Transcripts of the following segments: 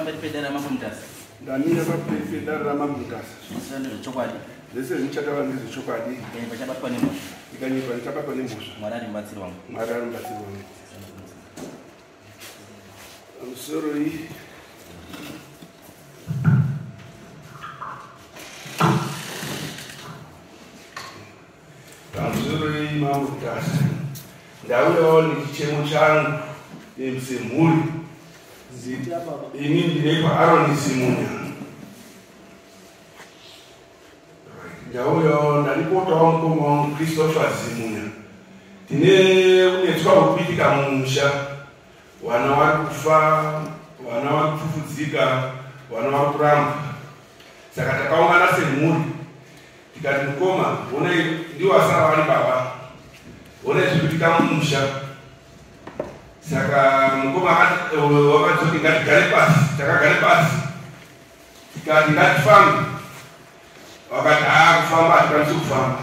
pamberi pedera mamutasa. Ndamira pedera mamutasa. Sendo chokwadi. Lese nichatawa ndizo chokwadi. Pachabatwa nemusha. Ikanyika chabatwa nemusha. Mwari mbatsiri wangu. Mwari mbatsiri wangu. I'm sorry. Kamzuri mamutasa. Ndauyo ni chichemo changu emsemhuri. Zita baba. Ini ndirepa Aaron Simunya. Ndauyo ndalipotawo mukoma Christopher Simunya. Tine unetswa kupitika mumusha. Wana wakufa, wana wakufufudzika, wana wakuramba. Saka takaungana semhuri. Tikati mukoma, one ndiwo asara wali baba. One zvikuitika mumusha. Saka mukoma wakati ngatigare pasi, takagare pasi. Tikati ngatifambe. Wakati kufamba hatikwanisi kufamba.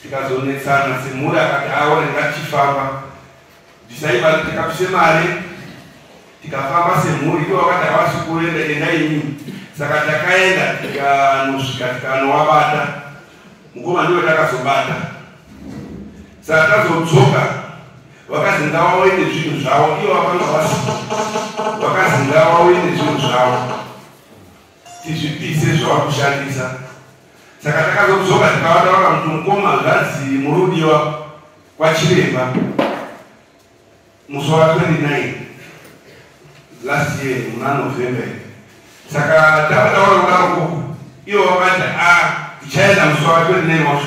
Tikazonetsana semhuri akati aone ngatifamba. Disaiba tikapise mari. Tikafamba semhuri iwo wakati havasi kuenda endaini. Saka takaenda tikanosvika tikanowabata. Mukoma ndiwo takazobata. Saka tazodzoka wakazi ngavaone zvinhu zvavo. Ivo vakanga vasi wakazi ngavaone zvinhu zvavo tizvipise zvavakushandisa. Saka takazodzoka tikavataura kuti mukoma zvanzi murudiwa kwachiremba musi wa 29 last year muna November. Saka tavataura kudaro koko ivo vakati tichaenda musi wa 29 wacho.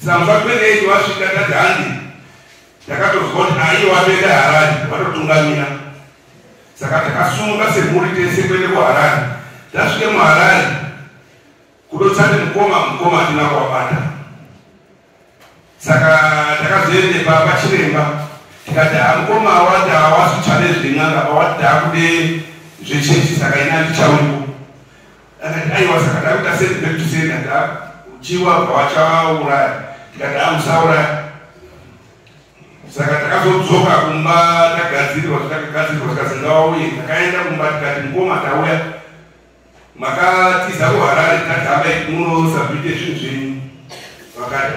Saka musi wa 28 wasvika tati handi takatozwa kuti ivo vatoenda Harare vatotungamira. Saka takasunga semhuri tese kuende kuHarare. Tasvike muHarare kudotsati mukoma hatina kuwabata. Saka takazoende pachiremba tikati mukoma awati hawasi kuchane zven'anga awati takude zvechechi. Saka ina ndichauripo. Akati aiwa saka takuita send back to sender uchiwa pavachauraya. Tikati musauraya. Saka takazodzoka kumba tagadzirirwa tikazi ngavauye. Takaenda kumba tikati mukoma tauya makatiza kuHarare tikati hambai munosabhite zvinhu zvenyu. Vakati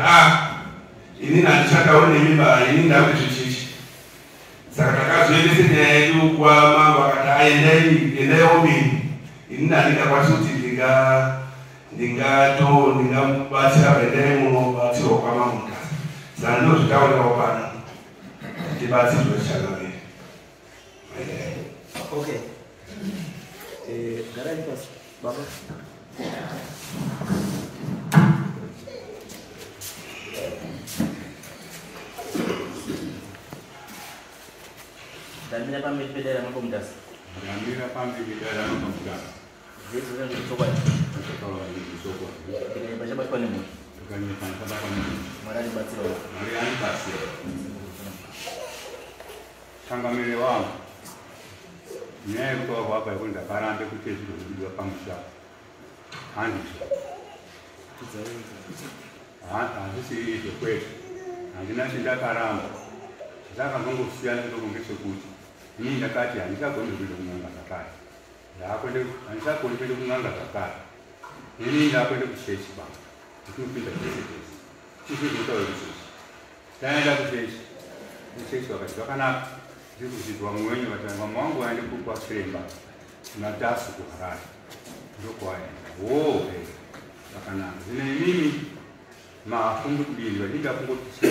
ini handichataure nemimba, ini ndakuti zvechechi. Saka takazoendese nyaya yedu kwamambo. Akati endaiwo mberi. Ini ndandingakwanisi kuti ndingamubatsira endai munobatsirwa kwamamutasa. Saka ndozvitaurirawo pano. Tibatsirwe tichagamberi. Okay. Garai pas baba. Damina pamberi pedera mamutasa. Damina pamberi pedera mamutasa. Yesu ndio chokwadi. Pachabatwa nemusha. Mwari mbatsiro. Mwari mbatsiro. Tangamire wangu. Nyaya yekuti wavapa yekuti ndakarambe kuite zviro zvinodiwa pamusha. Handizvo. Handisi izvo kwete. Handina chindakaramba. Ndakangosiyana nedoko ngechekuti inini ndakati handichagoni kuenda kun'anga zvakare. Handisagoni kuenda kun'anga zvakare. Inini ndakuenda kuchechi baba. Ndikunopinda zvese zvese. Chizvi zvinotaura kuchechi. Taenda kuchechi. Kuchechi vakati zvakanaka. Ndikuzvizwa mwenyu vati mama wangu aende kwachiremba naTasu kuHarare. Ndokwaenda. Zvakanaka. Zvino inini mafungu kudini vandingafunga kuti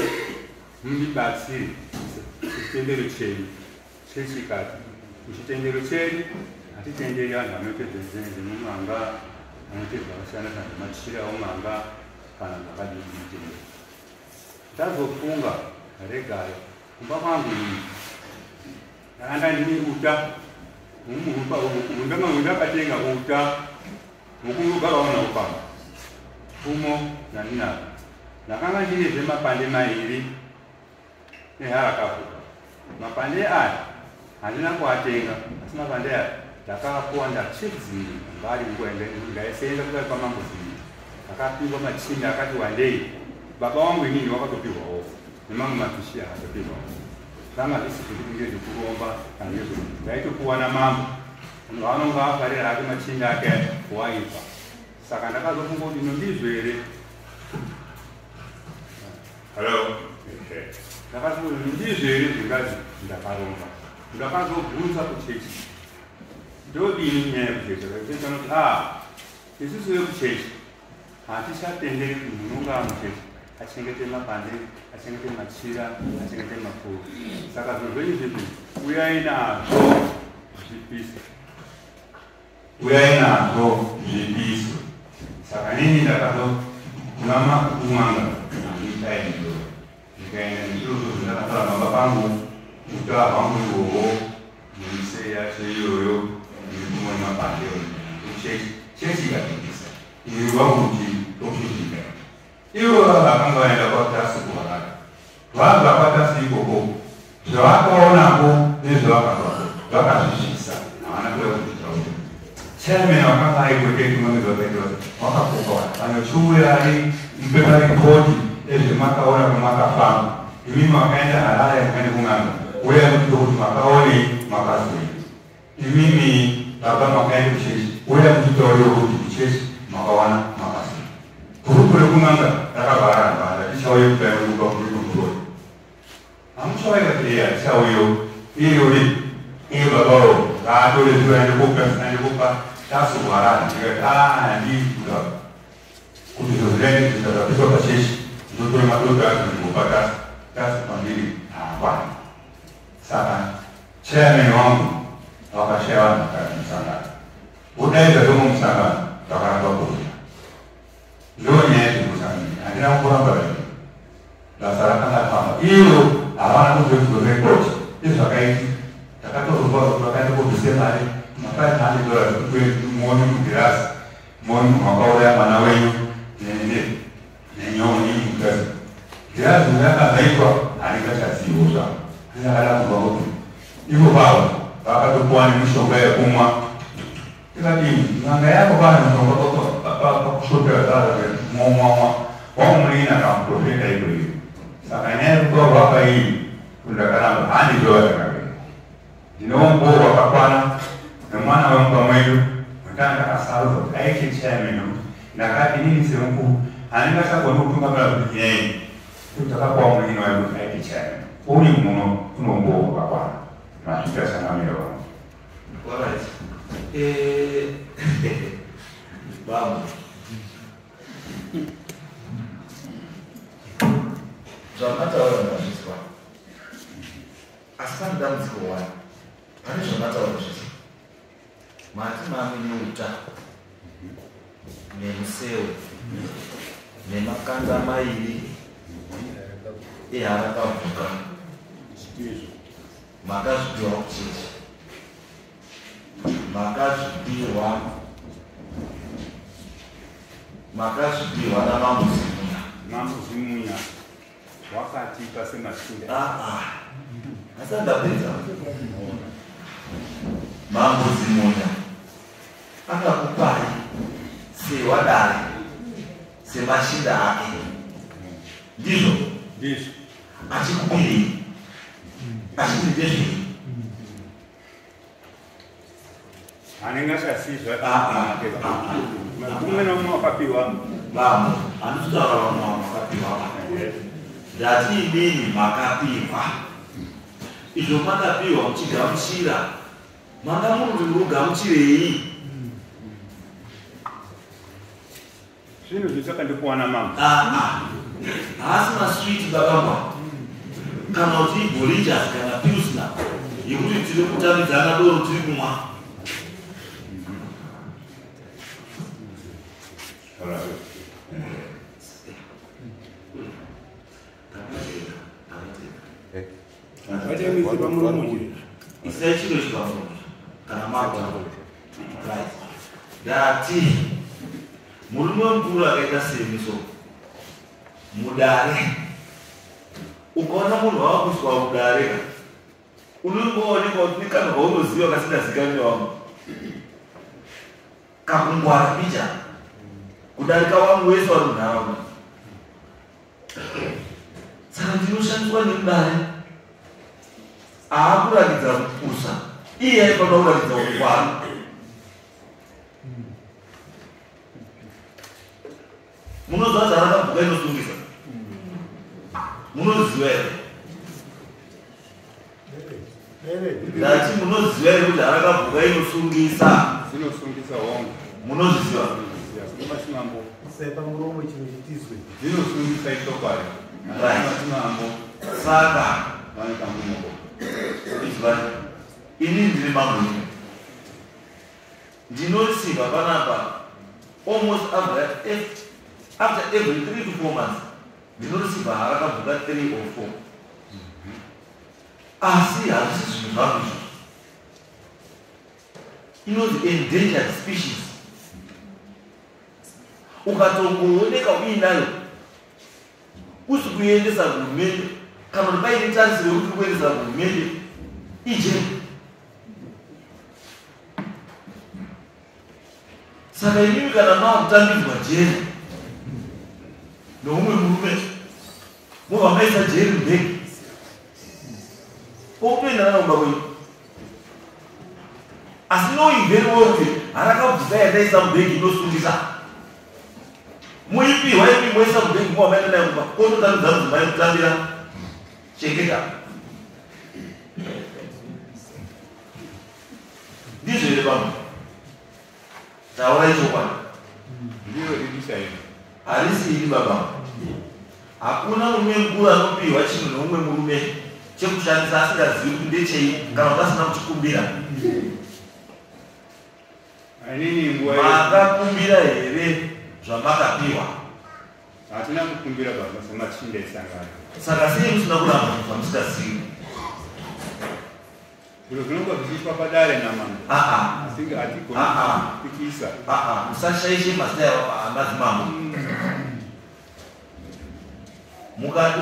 mundibatsire chitendero chenyu. Chechi ikati kuchitendero chenyu hatitenderi vanhu vanopedza nzenze mumanga, vanopedza vasiyana kana machira omanga kana zvakadini chitendero. Ndazofunga regayo kumba kwangu ini ndanga ndine uta. Ndakatenga uta mukurugaraona upamba umo naninako. Ndakanga ndine zvemapande mairi neharakavuka. Mapande aya handina kuatenga, asi mapande aya ndakapuwa ndachidzira ngari nguva ndaisenza kuda kwamambodzini. Ndakapigwa machinda akati wandei. Baba wangu inini wakatopihwawo nemamwe mapishi akatopihwawo. Zvanga zvisi zviri kunge zvekuromba kana nezvekuti ndaitopuwa namambo vanonga vafarira ake machinda ake waipa saka ndakazofunga kuti ndizvo here ndakafunga kuti ndizvo here zvingazi ndakaronga ndakazobvunza kuchechi ndodini nyaya yekuchechi akachechi anoti isusu vekuchechi hatichatenderi kuti munonga muchechi achengete mapande achengete machira achengete mafuru saka zvinhu zvenyu zvipi uyai nazvo zvipiso uyai nazvo zvipiso saka nini ndakazogama kumanga anditaendo ndikaenda nezvirozvo zvindakataura baba pangu kutaa pangu iwowo nemise yacho iyoyo nekumwe mapande chechi ikatengesa iri wakuti tozvizvika ivo vakanga vaenda kwatasi kuvaraka vabva kwatasi ikoko zvavakaonako nezvavakavako vakazvizvisa havana kuda kuzvitaura chairman wakanga aikwekekunomezvakaita wakakoka vanochiurai mpepa rikoti ezvemakaona kwemakafamba imimi makaenda harare makaende kung'anga uya kuti kuti makaonei makazoi imimi baba makaende kuchechi uya kutitauriwo kuti kuchechi makawana makazoi gurupu rekung'anga rakavharambara tichauye kudaiuka kurikukuroi hamuchavaikateya tichauyo iyori iyo babawo gaatorezivaendekupa tasugwarana ndikati ndikuda kuti zozvidaini zvitatapisa pachechi ndotore madodo azvingopa tasi kwandiri hakwani saka chairman wangu vakashaya vanhu vakamusangano udaidza tomumusangano vakaramba kuuya ndonyaya dzemusangano handina kuramba ii basa rakanga famba iro havana kuzvezurekoti izvakaiti takatozovakaenda kubvise mari $500 muone mugirasi muone makauraya mwana wenyu nenyoni mugirasi girasi yakazvaitwa handingachazivo zvavo ndakadakurwa kuti ivo vavo vakatopuwa nemishonga yekumwa tikadini n'anga yako vana mishonga pakushopera momwamwa wamumunina kamuprofeta ikweyo saka nyaya yekutorwa paii kuti ndakaramba handizvovatakavei ndinomubowo wakakwana nemwana wemuka mwedu mutanga ndakasarudza kuti aite chairman kuti ndakati nini semukuru handingasagoni kutungamira kuti nyai kuti takapuwa munina wedu kuti aite chairman uri muno unombowo wakakwana masvikasangamira vanhu Vamos. Zvamataura ndazvizwa. Asi pane dambudziko wani. Pane zvamataura zvizwa. Mati mami neuta nemuseu nemakanda mairi eharakavuka makazvipiwa kuchechi makazvipiwa namamuzimunya wakatipa semashure asandapedza mamuzimunya akakupai sewadare semashinda ake ndizvo achikupirei achiti ndezvei handingasasizva umwe naumwe wakapiwa vamwe handikutaura vamwe vakapiwa ndati inini makapiwa izvo makapiwa muchigamuchira manga muri mugamuchirei zvinhu zvisakandipuwana mama haasi maswiti bakamba kana kuti ibolichas kana pilsna yekuti tiri kutamidzana doro tiri kumwa isai chiro chikamuno kana magwa ndati murume mukuru akaita semiso mudare ukaona munhu wavakuswa mudare unongoonekwa kuti nekana kaunoziva kasingazikanwi wamwe kakungwara picha kudarika wamwe wese vari munharaunda saka ndinoshandiswa nemudare aakuratidza kupusa iye aifanira kuratidza ungwara Munoziva kuti harakabuka inosungisa? Munoziva here? Ndati munoziva here kuti harakabuka inosungisa? Zinosungisa hongu. Munozviziva? Machimambo. Sepa muromo chinotizwe. Zinosungisa itokwayo. Machimambo. Saka vanotamumoko. Ini ndiri mambo. Ndinosiva panapa almost after every 3 to 4 months. Ndinosiva harakabuka 3 or 4. Asi hazisi zvinhu zvako izvo. Inonzi endangered species. Ukatongooneka uinayo usi kuendesa hurumende kana kuti paine tarisiro yekuti kuendesa hurumende ije. Saka inini kana maakutambidzwa jeri noumwe murume mobva maisa jeri mbeki okutoenda naumba kwenyu, asi noimveriwo kuti harakabvuka yandaisa mubhegi inosungisa muipi waipi moisa mubhegi mowamaenda nayo kumba kototambidza mudzimai kutambira cheketa. Ndizvo here pamwe taurai chokwadi. Ndiyo irichaino. Harisi iri baba. Hakuna mumwe mukuru anopiwa chinhu noumwe murume chekushandisa asingazivi kuti ndechei kana kuti asina kuchikumbira. Makakumbira here zvamakapiwa? Hatina kukumbira baba semachinda esangano. Saka sei musina kuramba kubva musikazivi? Zviro zvinonga zvichiitwa padare namambo. Asinge hatigoni kupikisa. Musashaishe mazita amadzimambo.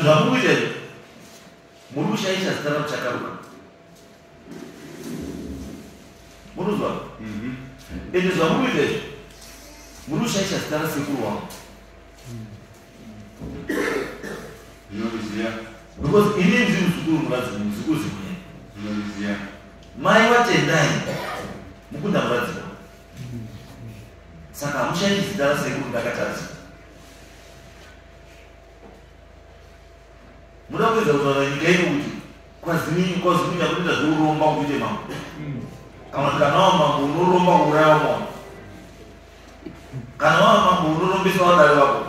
Zvamurikuita izvo muri kushaisha zita ramuchakaruka. Munozwa? Ende zvamurikuita izvo muri kushaisha zita rasekuru wangu. Ndinoziva. Because ini ndiri muzukuru muzukuru zimwe. Ndinoziva. Mai watendai mukunda muradzikwa. Saka hamushaishi zita rasekuru ndakatarisa. Muda kuweza kutaura nyika ino kuti kwazimini yakuita zveuromba kuite mambo. Kana kuti kana wamambo unoromba kuuraya wamambo. Kana wamambo unorombesa wadari wako.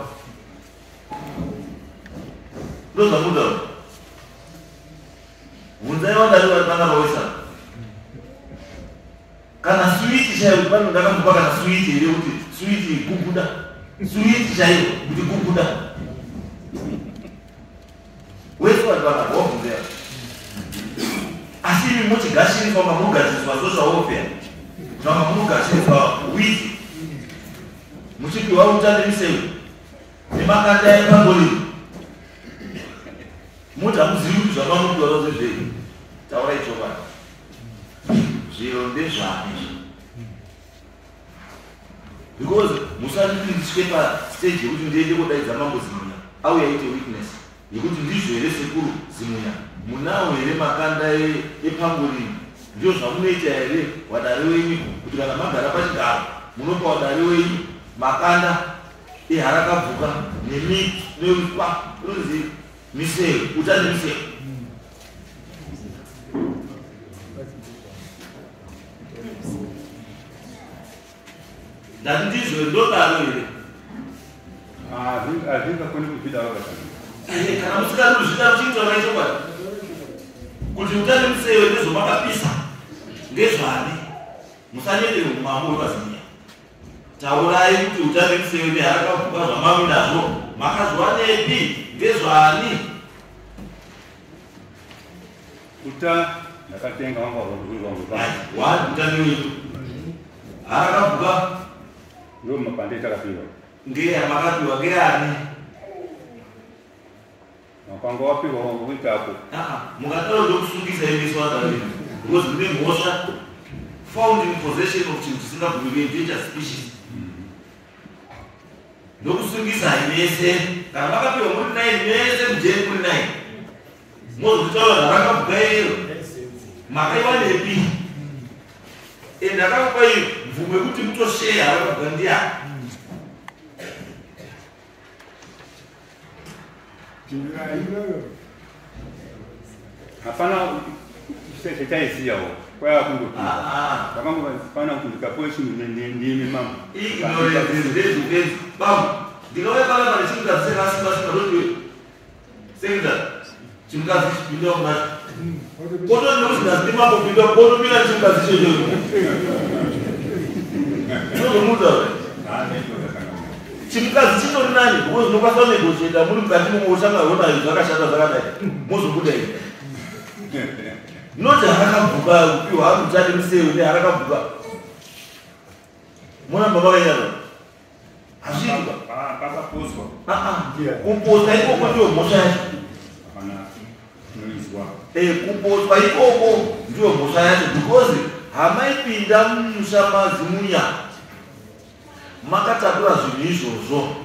Ndozvamutaura. Hunzai wadari vari roisa. Kana switi chaiyo kuti pano ndakamupa kana switi here kuti switi guguda. Switi chaiyo kuti guguda. Wese vanhu vakabvobvunzera. Asi imi muchigashiriswa mamunogadziriswa social welfare. Zvanga munogadziriswa witi. Muchipiwa utano nemiseu. Nemakanda epangolini. Muti hamuzivi kuti zvamamupiwa zvezvei. Taurai chokwadi. Zviro ndezvani. Because musati ndisvike pastage yekuti ndiende kodaidza mambo Zimunya auya aite witness yekuti ndizvo here sekuru Zimunya munawo here makanda epangolini, ndio zvamunoita here wadare wenyu kuti kana magara pachigaro munopa wadare wenyu makanda eharakabvuka nemiti neuswa runzi misero utane misero. Ndati ndizvo ndodaro here. Hazvingakoni kuzvida vakatanga. Kana musikari kuzvida muchiitaura chokwadi kuti utane museo nezomakapisa ngezvani musanendere umambo wepaZimunya. Taurai kuti utane museo neharakabvuka zvamami nazvo makazwanepi ngezvani. Uta ndakatenga wanga wani utane wetu harakabvuka ndio mapande takapiwa. Ngeya makapiwa ngeani? Mapango wapiwa wangu kuita hapo. Mukataro ndokusungisa imiswa wadari. Because mune mhosva found in possession of chinhu chisingabvumirwe endangered species. Ndokusungisa imese. Kana makapiwa muri 9 mese mujeri muri 9. Mozvitaura ndakavuka iro. Makaiwanepi? Ndakakupa iyo mvumo yekuti mutosheya harakavuka ndiani. hapana sitaisiyawo kwaya kundokuza vakangofana kundika poisi ndimi mambo babu ndikauya pala pane chimikazi chakasimbasimbatoti sekita chimikazi chipinda mumati potondinokuzingazi ndimambopinda potopinda chimikazi chocho unozomuta chimikazi chitori nani because nokwanisa negotiata muri mukati momoshangaonayo zvakashata zvakadai mozobuda ii noti harakabuka upiwa hakuchati museu ne harakabuka muramba mavainaro hazviiba kuposwa ikoko ndiyo mhosva yacho kuposwa ikoko ndiyo mhosva yacho because hamaipinda mumusha mazimunya makatakura zvinhu izvozvo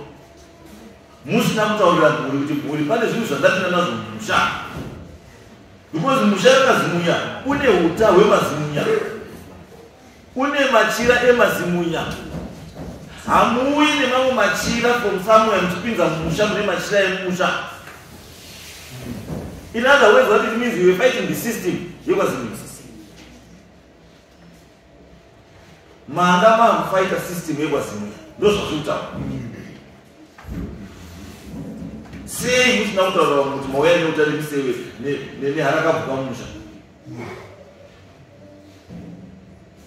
musina kutaurira mhuri kuti mhuri pane zvinhu zvandapinda nazvo mumusha because musha wemazimunya une uta hwemazimunya une machira emazimunya hamuwi nemamwe machira from somewhere muchipinza mumusha mune machira emusha. In other words, what it means, you are fighting the system yekwazimunya. Manga mamufighta system yekwazimunya ndozvazviutaura. Sei musina kutaura kuti mauya neutare musewe neharakabuka mumusha?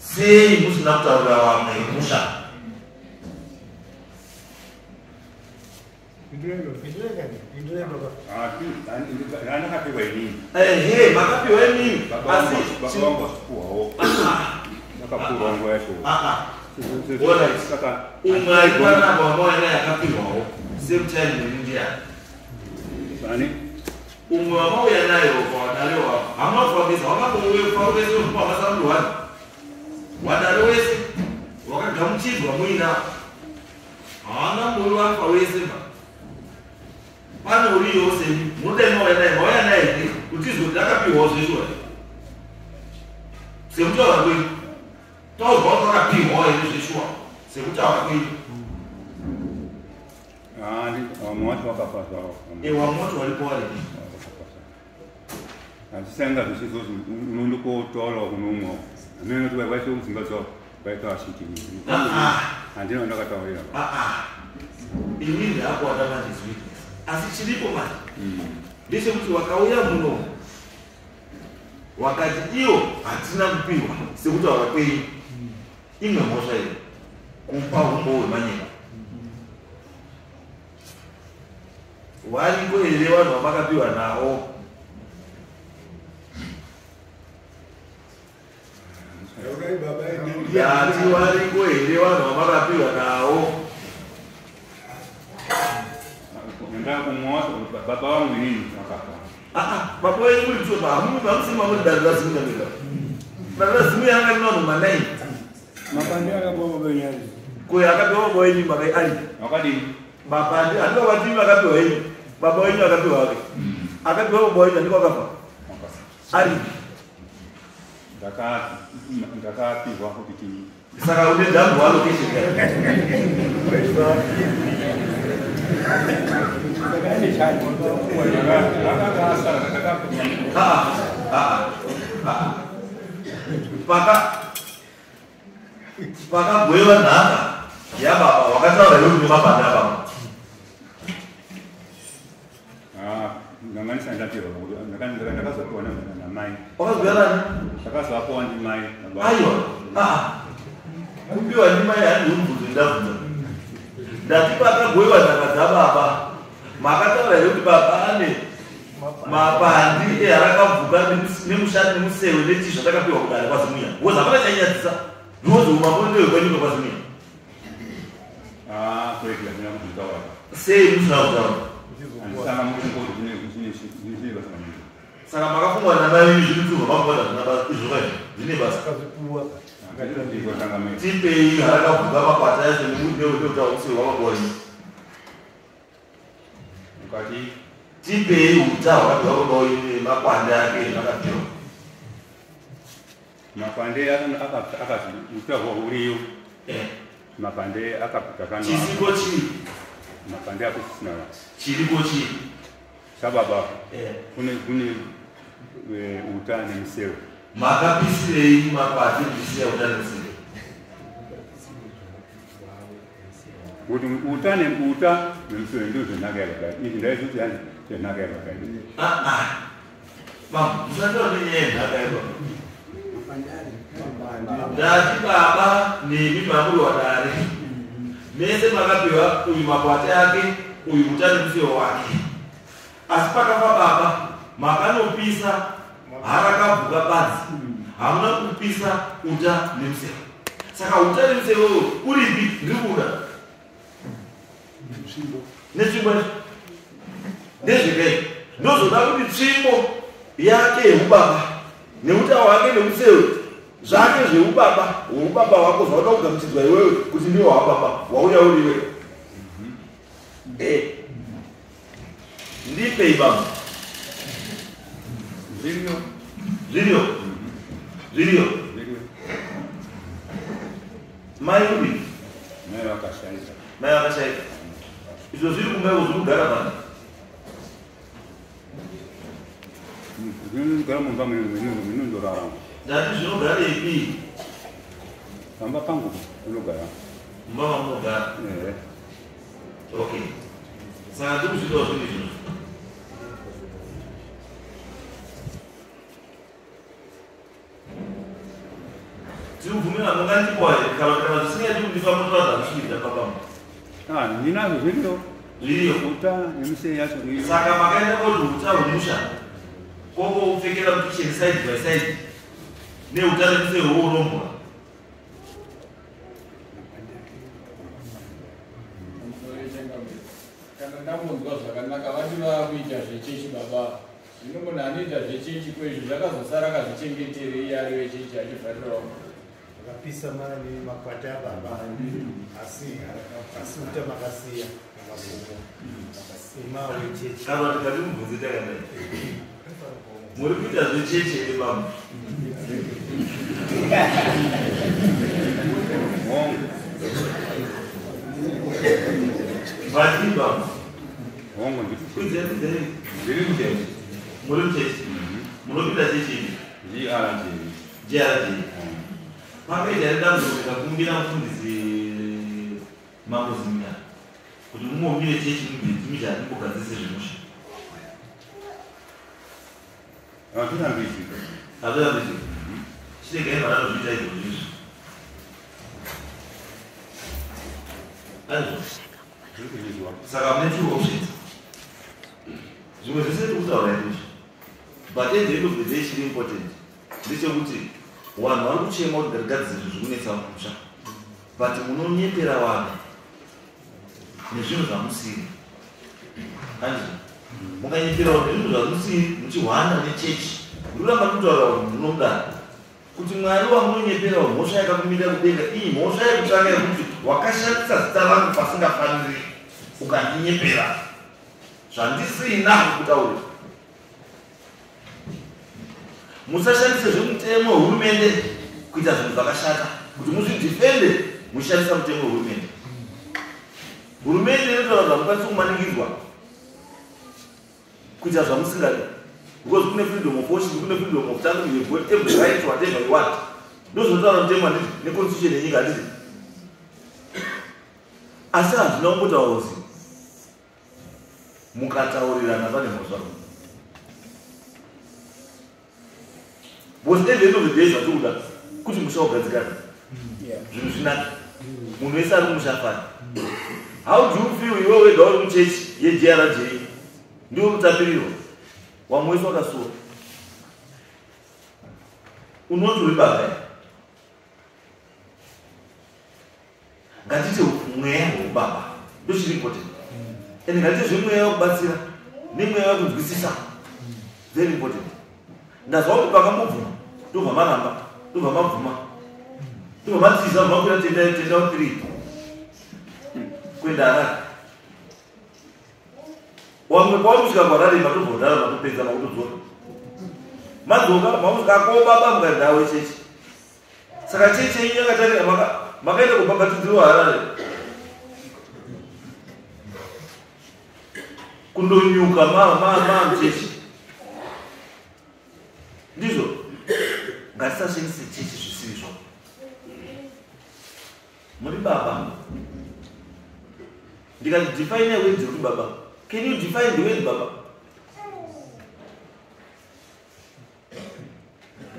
Sei musina kutaura vamwe musha? Anakapiwa inini? Makapiwa inini? Nakapurwa nguva yacho. Umwe aipana vamwe yakapiwawo same time neIndia. Umwe wamauya nayo pawadalewa hamafambisa wakambouyefauvese upamasarudwani wadare wese wakagamuchirwa muina haana muri wafa wese pane uri yose munodai mauya naye kutizoti akapiwawo zveshuwa sekutaura kwedu taudzwa kuti akapiwawo here zveshuwa sekutaura kwedu wamwati wakapasa wamwati walipowarei handisanga zvichizoti unondokotaurawo kunomwa amene kuti waise kudzimba dzavo vaitawashitini handino ndakataurira inini ndakuwada mandizwi asi chiripo mani ndechekuti wakauya muno wakati iyo hatina kupiwa sekutaura kwenyu imwe mhosva iyo kupa umbo hwemanyika wariko here vanhu vamakapiwa navo yati wariko here vanhu vamakapiwa navo baba vangu inini baba wenyu muri kutopa hamusima muri danda razimuya mega danda razimuya anga rina vanhu manai mapande akapiwa baba wenyu koya akapiwa baba wenyu makai ari wakadini mapande handiko vatimi akapiwa henyu baba wenyu akapiwa wake akapiwa baba wenyu handiko akafa ari ndakapiwa kuti saka une dambu allocation pakabwewa nhaka yababa wakataura iwe une mabhande ababa nganganisa ndapiwa ndakazopiwa namai wakazwerani ndakazoapiwa ndimai aiwa kupiwa ndimai handimubvunzo ndabvunza ndati pakabwewa nhaka dzababa makataura here kuti baba ane mapandi eharakabvuka nemushandi nemusewe netizva takapiwa kudare kwazimuya because hapana chanyadzisa ndinozi umambo ndewekwenyuka kwazimuya sei musina kutaura saka makafungwa namai zvinoturwa makoda izvoka zvine basa tipei harakabvuka makwata yacho neutausiro hwamabonyi tipei uta hwakapiwa kubaoi nemakwande ake akapiwa mapande akati utahwa uriyo mapande akapita kana chisiko chii mapande akusina chiriko chii sababa kune utane mseo makapisirei makwati ndisiya utane mseo kuti utane uta nemseo ndio zinagera hivi ndio hizo yani zinagera musandora nenyenda akaeba ndati baba nemi mamuri wadare mese makapiwa uyu makwati ake uyu utane mseo wake asi pakafa baba makanopisa harakavuka basi hamuna kupisa uta nemseo saka uta nemseo uripi ndikuda netsvimbo ndezvekai ndozoda kuti tsvimbo yake yeubaba neuta wake nemuseo zvake zveubaba hweubaba wako zvauda kugamuchidzwa iwewe kuti ndiwo wababa wauya uriwe ndipei baba zvirio mai uri mai vakashaika izvo zviri kumaiwo zviri kugara pano zvinogara mumba minondorarama ndati zvinogara ipi pamba pangu unogara mumba mamunogara okay saka tiri kuzvitawo zvine zvino tiri kubvumira mungandipoa kana zvisingaiti kundifa mutoradza kusvikira papamo ndinazvo zviriyo uta nemuseo yacho saka makaenda koti uta hwemusha koko upfekera mukicheni side by side neuta nemuseo wourombwa kana ndamunzwa zvakanaka vati vakuita zvechechi baba zvino munhu anoita zvechechi kwezvo zvakazosara akazvichengetere iye ari wechechi achivharirwa akapisa mari makwati ababa asi uta makasiya magomo ema wechechi kana tikati mubvunzi takadai muri kuita zvechechi ere baba vati baba hongo ndiri muchechi muri muchechi munopinda chechi jrd pakaita redambudziko rikakumbira mufundisi mangozimya kuti mumombire chechi mubvedzimija ndimbogadzise zvemusha hazvirambizvi chiregai varanozviita izvo zvizvo aizvo saka mune two options zvimwe zvese tikutaura izvozvo but at the end of the day chiri important ndechekuti vanhu vari kuchema kuti ndarigadzise zvinhu zvikunetsa musha but munonyepera vanhu nezvinhu zvamusiri anzi mukanyepera vanhu nezvinhu zvamusiri muchihwana nechechi mururamba kutaura vanhu munomudana kuti mwari wamunonyepera mhosva yakakumira kudenga iyi mhosva yekutanga yekuti wakashandisa zita rangu pasingafaniri ukandinyepera zvandisina kutaura musashandise zvemutemo wehurumende kuita zvinhu zvakashata kuti muzvidhifende mushandisa mutemo wehurumende hurumende inotaura zvamukwanisa kumaningidzwa kuita zvamusingadi because kune freedom of worship kune freedom of tongue you have every right to whatever you want ndozvinotaura mutemo handiti neconstitution yenyika handiti asi handina kumbotaura kuti mukataurirana pane mhosva because at the end of the day zvatikuda kuti musha ugadzikana zvinhu zvinaka munhu wese ari kumushafana how do you feel iwe wega uri muchechi yegrj ndiwo mutapirirwa wamwe wese wakasuwa unoti uri baba ngatite mweya weubaba ndochiri important and ngatite zvemweya wekubatsira nemweya wekunzwisisa very important ndazva kuti pakambobvuma tobva maramba tobva mabvuma tobva matiza makwira tenda 3 kuenda harare wamwe kwauri kusvika kwararema tobva kudarama topedza makutodzora madzoka makusvika akobaba mukandawe chechi saka chechi yenyu yakatarira makaenda kubhabhatidziro harare kundonyuka mchechi ndizvo ngatisashandise chechi zvisizvo. Muri baba ndikati define a word kuti baba, can you define the word baba?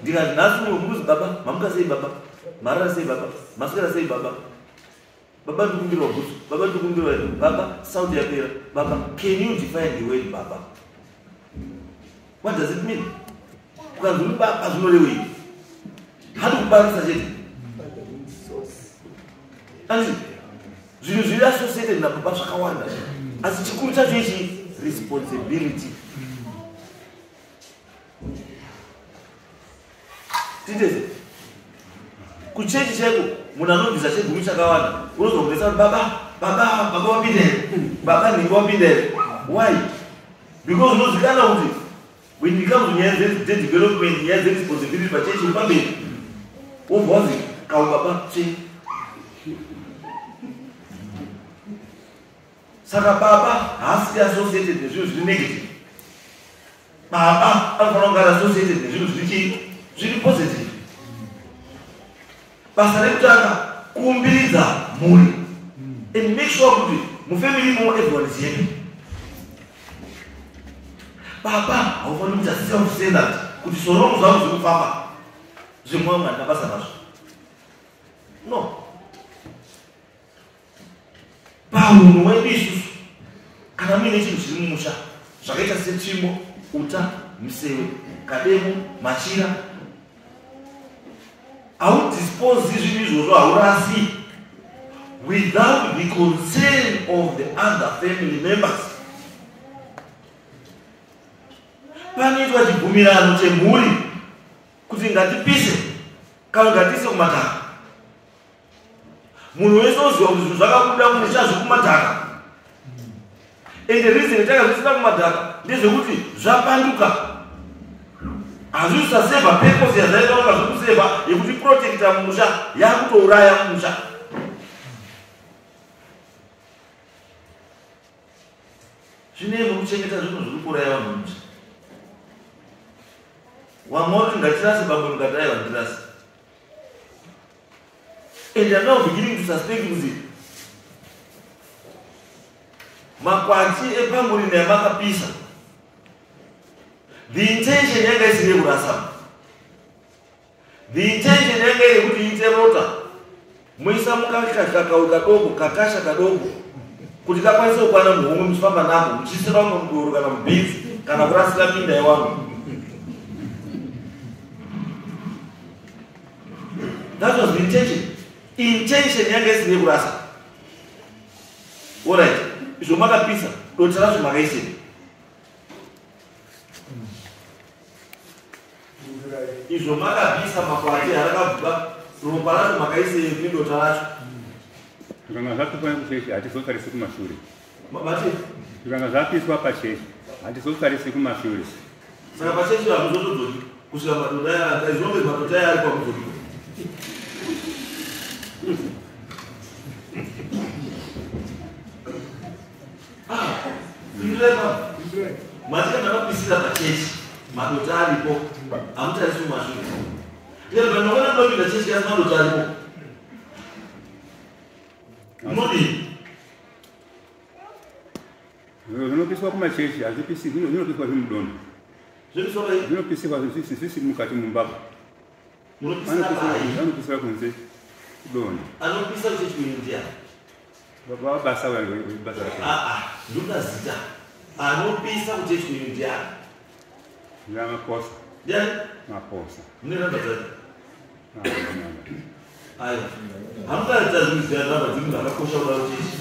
Ndikati nhasi muzi baba, mamuka sei baba, marara sei baba, maswera sei baba, baba ndikumbirwa bhutu, baba ndikumbirwa baba, sauti yapera baba. Can you define the word baba? What does it mean? Ukanzi uri baba zvinorevei? Hadi kubarisa chete asi zvinhu zviri associated nababa zvakawanda, asi chikuru chacho ichi responsibility. Titeze kuchechi cheko munhu anobvisa chegumi chakawanda unozomubvisa kuti baba wapinda here, baba nhingi wapinda here. Why? Because unozikana kuti when it comes to nyaya development, nyaya responsibility pachechi uri pamberi wobva wazi kaubaba che. Saka baba haasi associated nezvinhu zviri negative. Baba anofanira kugara associated nezvinhu zviri positive. Basa rekutanga kuumbiridza mhuri and make sure kuti mufamily imo everyone is happy. Baba haufaniri kuita self-centered kuti sorongo zvangu zviri kufamba zvimwe mwari nabasa nazvo. No. Pamunhu wedu isusu kana muine chinhu chiri mumusha zvakaita setsvimbo, uta, musewe, kademu, machira, haudispose zvinhu izvozvo, haurasi without the consent of the other family members. Panoitwa chibvumirano chemhuri kuti ngatipise kana ngatiise kumadhaka. Munhu wese oziva kuti zvinhu zvakabuda mumusha zviri kumadhaka. And the reason takazvisina kumadhaka ndezvekuti zvapanduka. Hazvisi kusaseva purpose yazvaita kunga zvokuseva yekuti protecta mumusha yakutouraya mumusha. Zvinei mukuchengeta zvinhu zviri kuuraya vanhu mumusha. Wamwe kuti ngatirase baba mukati aiwa ndirase. And I'm now beginning to suspect kuti makwati epanguri nemakapisa, the intention yanga isiri kurasa. The intention yanga iri kuti iite rota muisa mukakasha kadoko kakasha kadoko kuti kakwanise kukwana muhomwe muchifamba nako muchisira umwe mudoro kana mubhizi kana kurasira minda yewangu. That was the intention. Intention yanga isiri kurasa. Alright, izvo makapisa dota razvo makaisei. Izvo makapisa makwati arakabva ropa racho makaisei kudota racho. Zvakanga zvapiswa kuchechi hatizotarisi kumashure. Mabate Zvakanga zvapiswa pachechi hatizotarisi kumashure. saka pachechi hakuzotodzoti kusvika madota aya as madota aya ari pakudzoti. Matika ndakapisira pachechi madota aripo hamutarisi kumashure. Ndiyani ndinoona ndopinda chechi asi madota aripo. Munodii? Zvinopiswa kumachechi hazvipisi, zvinopiswa zviri mudondo. Zvipiswa pai? Zvinopiswa zvisiri mukati mumbaba. Munopisira pai? Anopisira kunze kudondo. Anopisa kuchechi kuindia? Baba basa basa rake. Ndoda zita. Anopisa kuchechi kuindia? Maposa. Ndiyani? Maposa. Mune namba dzake? Aiwa. Hamukaita zvinhu zviyanamba dzimwe dzakakosha kudaro chechi.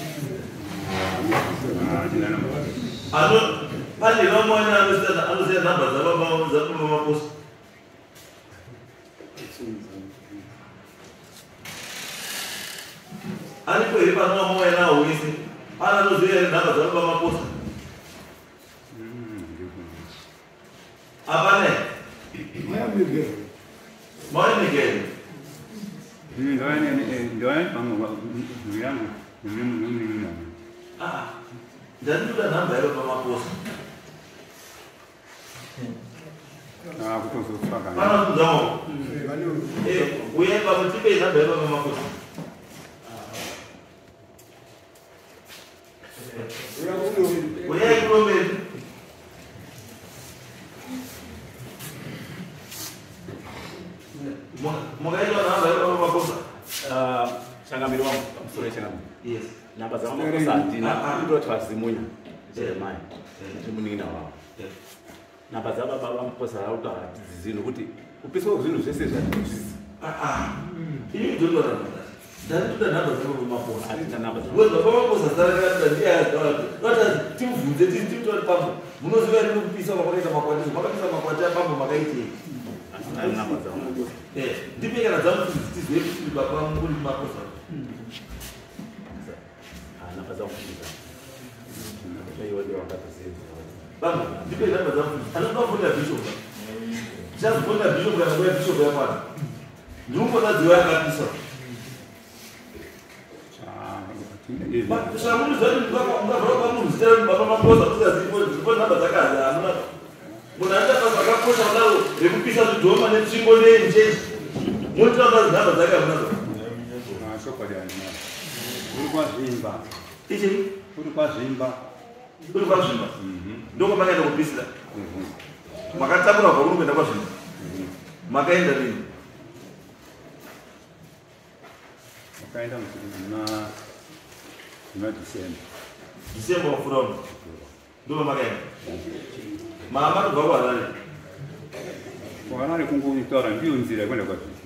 Pane vamwe anoziva namba dzababa maposa. Aripo here pano vamwe wainawo wese. Pana anoziva here namba dzababa maposa. Hapana. Mwana Miguel. Ndio yangu. Ndandikuda namba yaro pamaposa. kutozofaka Pana kuzamo. Uyemba kutipe namba yaro pamaposa. Uyai kulomeni. Mugaitwa namba yaro pamaposa. Changamiro wangu msore changamiro. Yes. Namba za makosa atina ndo twazimunya. Jeremiah. Timunina wao. Namba za baba vamposa rauta zino kuti upiso zvinhu zvese zvatinoziva. Ini ndondo ramba. Ndandikuda namba zavo pamaposa. Atina namba za Wewe pamaposa dzaraka ndiya dota timubvunze titori pamwe. Munoziva rini kupisa kwakaita makwati. Makapisa makwati apamwe makaitei. namba za makosa. Ndipe kana dzamuti tizive kuti baba muri maposa. Namba za makosa. Hiyo ndio wakati sisi. Baba, ndipe namba dzamuti. Anobafunda bishop. Chazibona bishop kana kwa bishop yapana. Ndumbo nadziwa yakapisa. Shamuntu zvati ungabva pamunhu zita baba maposa kuziva namba dzakaza amuna. Munhu achaita basa rakakosha kudaro rekupisa zvidhoma netsvimbo nenjechi. Munotaura namba dzake amunazo. chokwadi anina uri kwazvimba Ichi uri kwazvimba uri kwazvimba. Ndoko makaenda kupisira. Makatakura kubva kuenda kwazvimba. Makaenda rini? wakaenda muna December. December wafura uno. Ndoko makaenda. Mama kubva kuHarare. Kuharare kungotaura ndiyo nzira yekwenda kwazvimba.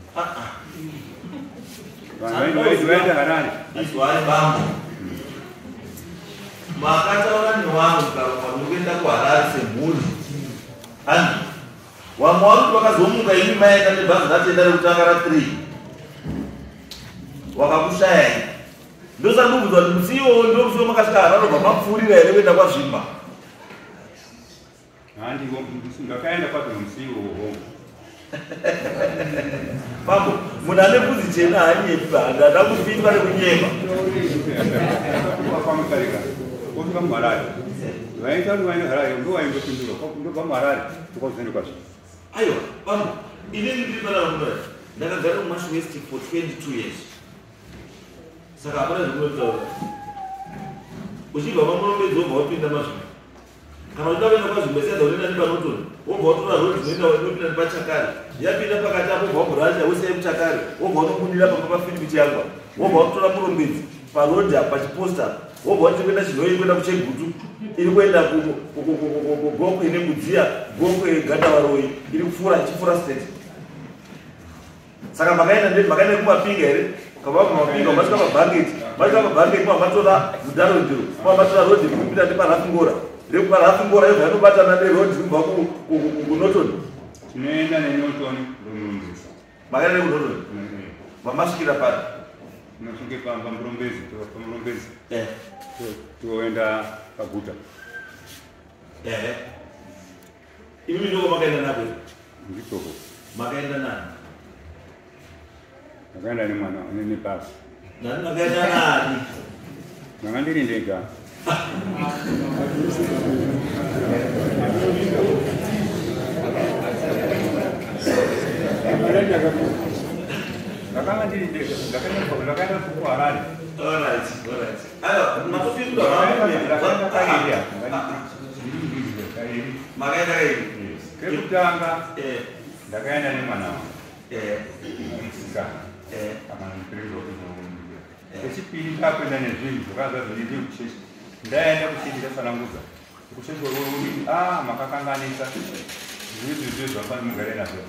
Vaenda Harare. Iswari bambo. Makataura nevanhu mukaenda kuHarare semhuri. Ani vamwe vari vakazomuka imi maenda nebhazi ratenda rekutanga ra3 wakakushayai. Ndosandobvunzwa kuti musiwo ndomusiwo makasvika Harare bva mapfuurira here kuenda kwazvimba. Ndakaenda kwacho musiwo Bambo, munhu ane bvudzi chena haanyepi bhanga, hada kupindi vari kunyema. Kufika muHarare. Vaita kuti vaenda Harare ndovaindopindura. Ndobva muHarare tokwazvoenda kwazvo. Aiwa, bambo, inini ndiri panaramunoya. Ndakagara muMash West for 22 years. Saka hapana zvinotaura. Uchibva paMurombe wobva wapinda mazvimba. Kana uchida kuenda kwazvimba sedza unoenda nepanotoni, wobva watora rodi inopinda nepaChakare. Yapinda pakati apo wobva waburasha wosei kuChakare, wobva wanobudira pamba paFilipi Chiyangwa, wobva watora Murombedzi parodi apa pachiposta, wobva wati kuenda Chinoi kuenda kuChegutu, iri kuenda kugokwe nemudziya, gokwe Gandavaroi, iri kupfuura ichipfuura state. Saka makaenda kumapinga here, kabva kumapinga masvika pabhangeti, masvika pabhangeti pamatora mudharondiro, pamatora rodi kupinda nepaRafingora. Reparafingora yobva yanobatana nerodi kubva kunotoni. Tinoenda neNotoni ndomurumbezi. Makaenda nekunotoni? Mamasvikira pari? Tinosvike pamurumbezi. Toenda paguta. Imi ndoko makaenda napo? Nditoko. Makaenda nani? Makaenda nemwana nebhazi. Nani makaenda nani? Manga ndiri ndega. Ndakanga ndiri ndega. Ndakaenda kuHarare. Alright. Ayo, matopinda makaenda kaini? Kekutanga ndakaenda nemwana wangu. Musikana. Echipiri takwenda nezvinhu zvakazazviri kuchechi. Ndaenda kuchechi ndasanangudza. Kuchechi makakanganisa. Zvizvi zvafana mugare nazvo.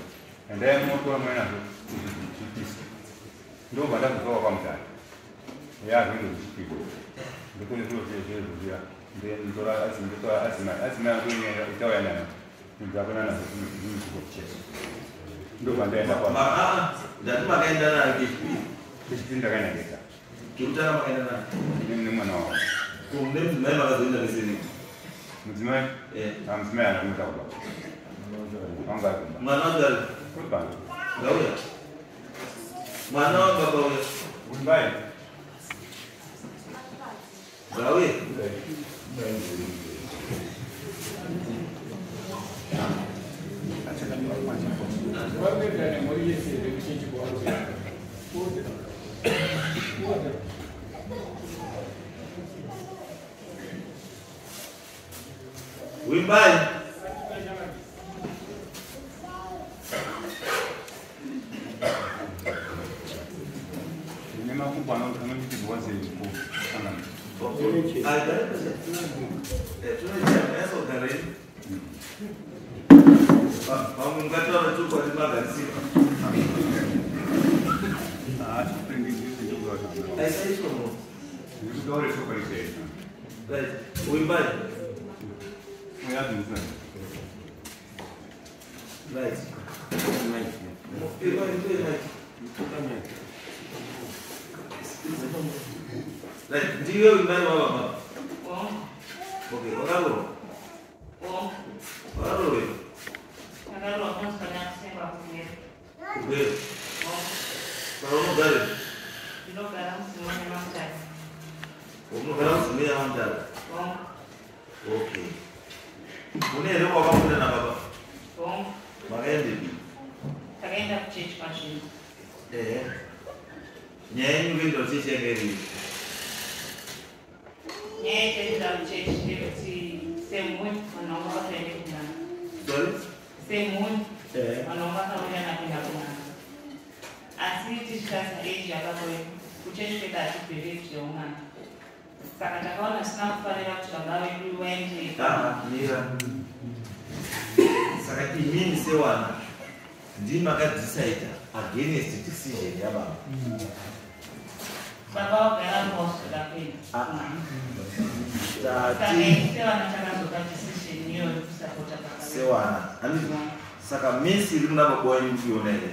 Ndaimunotora mwe nazvo zvipisa. Ndobva ndazozvawo kwamutare. Zvinhu zvichipiri. Ndokune zviro zvezvozviya. Ndotora azimai itauya nayo. Ndakona nazvo zvinhu zvikuchechi. Ndobva ndaenda kwa. Ndati makaenda nayo ngechipiri. Chechipiri ndakaenda ndega. Kekutanga makaenda nayo? Nemwana wangu. Nemudzimai makazoenda neseni? Mudzimai? Mudzimai anamuta kuba. Mwana wangu ari? Kuribanda. Ngauya? Mwana wangu akauya? Ulimbai? Ngauya? Wimbai. Nema kubwa na kama kitu wazi kwa sana. Ndiyo wimbai wa baba. Okay, wakalo. Wakalo wewe. Wakalo kwanza na sema kuye. Wewe. Kwa gari. Ndio gara msimame mamtani. Gara msimame mamtani. Okay. Unaelewa kwa muda na baba. Magaende bi. Kaenda kuchechi machine. Nyenye ndio sisi ngeri. Nyenye ndio kuchechi ndio sehemu wanaomba kwenda kuna. Sorry? Sehemu wanaomba kwenda kuna. Asiti sasa hivi hapo kuchechi kwa kipindi cha umma. Saka takaona sina kufanya watu ambao ni wengi. Nira. Saka mimi sewana. Ndima ka decide against decision ya baba. Baba kana boss da pili. Sewana. Saka misi limna babo ni mkionele.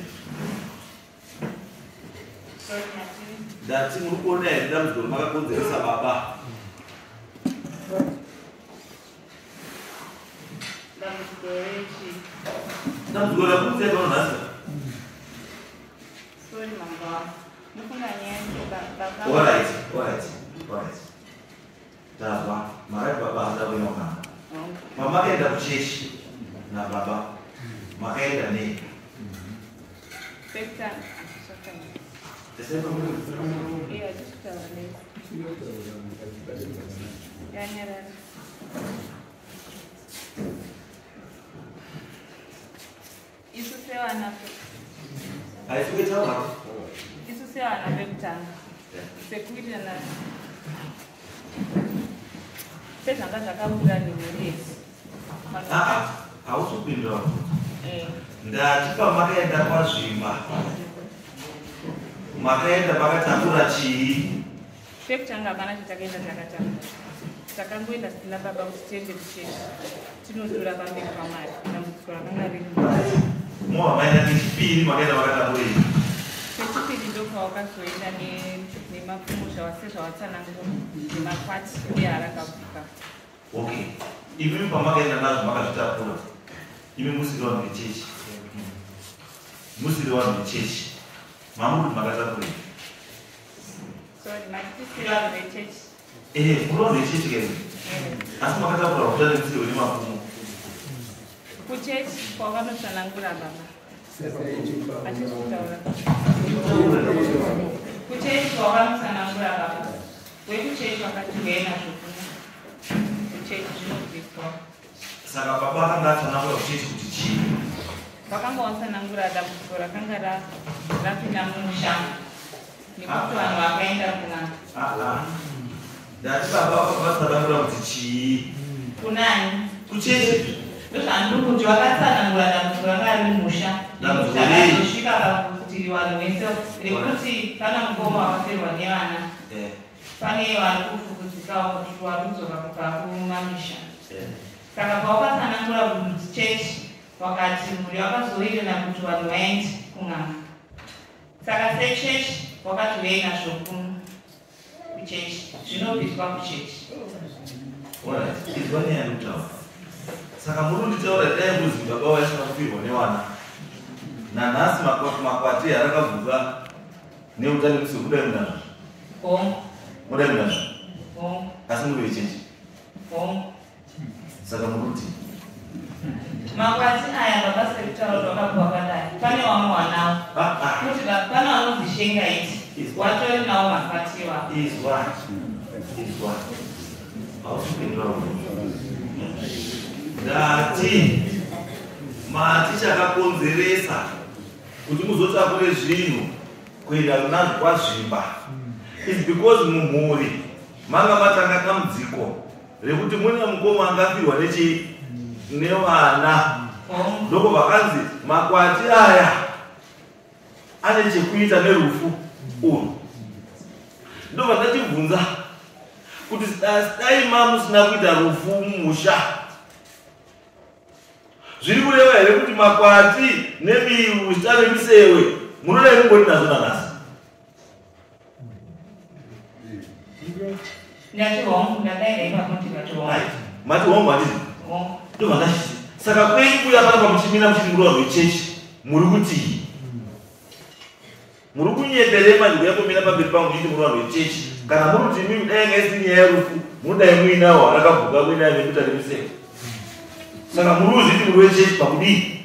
Dati mukone ndamzo makakonzesa baba. Ndamzo la kunze kwa nasa. Sorry mama. Mkuna nyenge baba. Alright. Taba, mara baba ndio winoka. Mama kaenda kucheshi na baba. Makaenda ni. Pekta. Sasa kama Iya, just Yani Isu sewa na Aisuke tawa. Isu sewa na pekta. Security na Pesa ngaza kabula ni mwezi. Hausupindwa. Ndatipa makaenda kwa zvimba. Makaenda pakatambura chii. Pekutanga kana chitakaenda takatanga. Takangoenda sina baba kutende kuchesha. Tinodura pamberi pamari. Ndamukura kana ringi. Mwa maina ni chipiri makaenda pakatambura. Pechipiri ndokwa wakazoenda nemafumusha wasezva watsanangu nemakwati neharakavuka. Okay. Imi pamakaenda nazvo makazvitakura. Imi musiri wanhu vechechi. Musiri wanhu vechechi. Mamudu makatakura. Sorry, matisiri wanhu vechechi. Muri wanhu vechechi kezi. Asi makatakura kutane musiri wene mafumo. Kuchechi kwavanosvanangura baba. Achizvitaura. Kuchechi kwavanosvanangura baba. Wekuchechi wakati kuenda zvokuna. Kuchechi zvinobviswa. Saka baba akanga atsanangura kuchechi kuti chii. Vakanga vasanangura dambudziko rakanga rapinda mumushango nekuti vanhu vakaenda kuna ndati baba vakatsanangura kuti chii. kunani kuchechi ndozvandiri kuti vakatsanangura dambudziko ranga riri musha nekuti akazosvika parutivi vanhu vese rekuti kana mukoma wakaferwa nevana pane vari kufukudzikawo kuti vari kudzoka kubva kumamisha. Saka pavakatsanangura kuti chechi wakati muri wakazoirena kuti vanhu vaende kun'anga. Saka sechechi wakati uenda kuchechi zvinobviswa kuchechi. Izvani yanutaura. Saka muri kunditaura dai muzi baba vaisina kufirwa nevana. Nanhasi makwati arakavuka neutano musi kudai munazvo. Mudai munazvo. Asi muri vechechi. nawo makwatiwa. Izwa. Ausipindwa. Ndati mati chakakonzeresa kuti muzotakure zvinhu kuenda kunazvo kwazvimba is because mumhuri manga matanga dambudziko rekuti mune mukoma angafirwa nevana ndoko vakanzi makwati aya ane chekuita nerufu urwu. Ndobva ndachibvunza kuti dai musina kuita rufu mumusha, zviri kureva here kuti makwati nebiru zita nemisewe munodai mungoti nazo nanasi? Mati hongu handisi ndobva ndachiti saka kwei kuya pana pamuchimina muchiti muri vanhu vechechi muri kuti muri kunyeperema ndikuya kumina pamberi pangu muchiti muri vanhu vechechi kana muri kuti mimi dai ngaisi nyaya yerufu munodai muinawo akabvuka muinayo nekuita nemisewe. Saka muri uziti muri wechechi pakudii?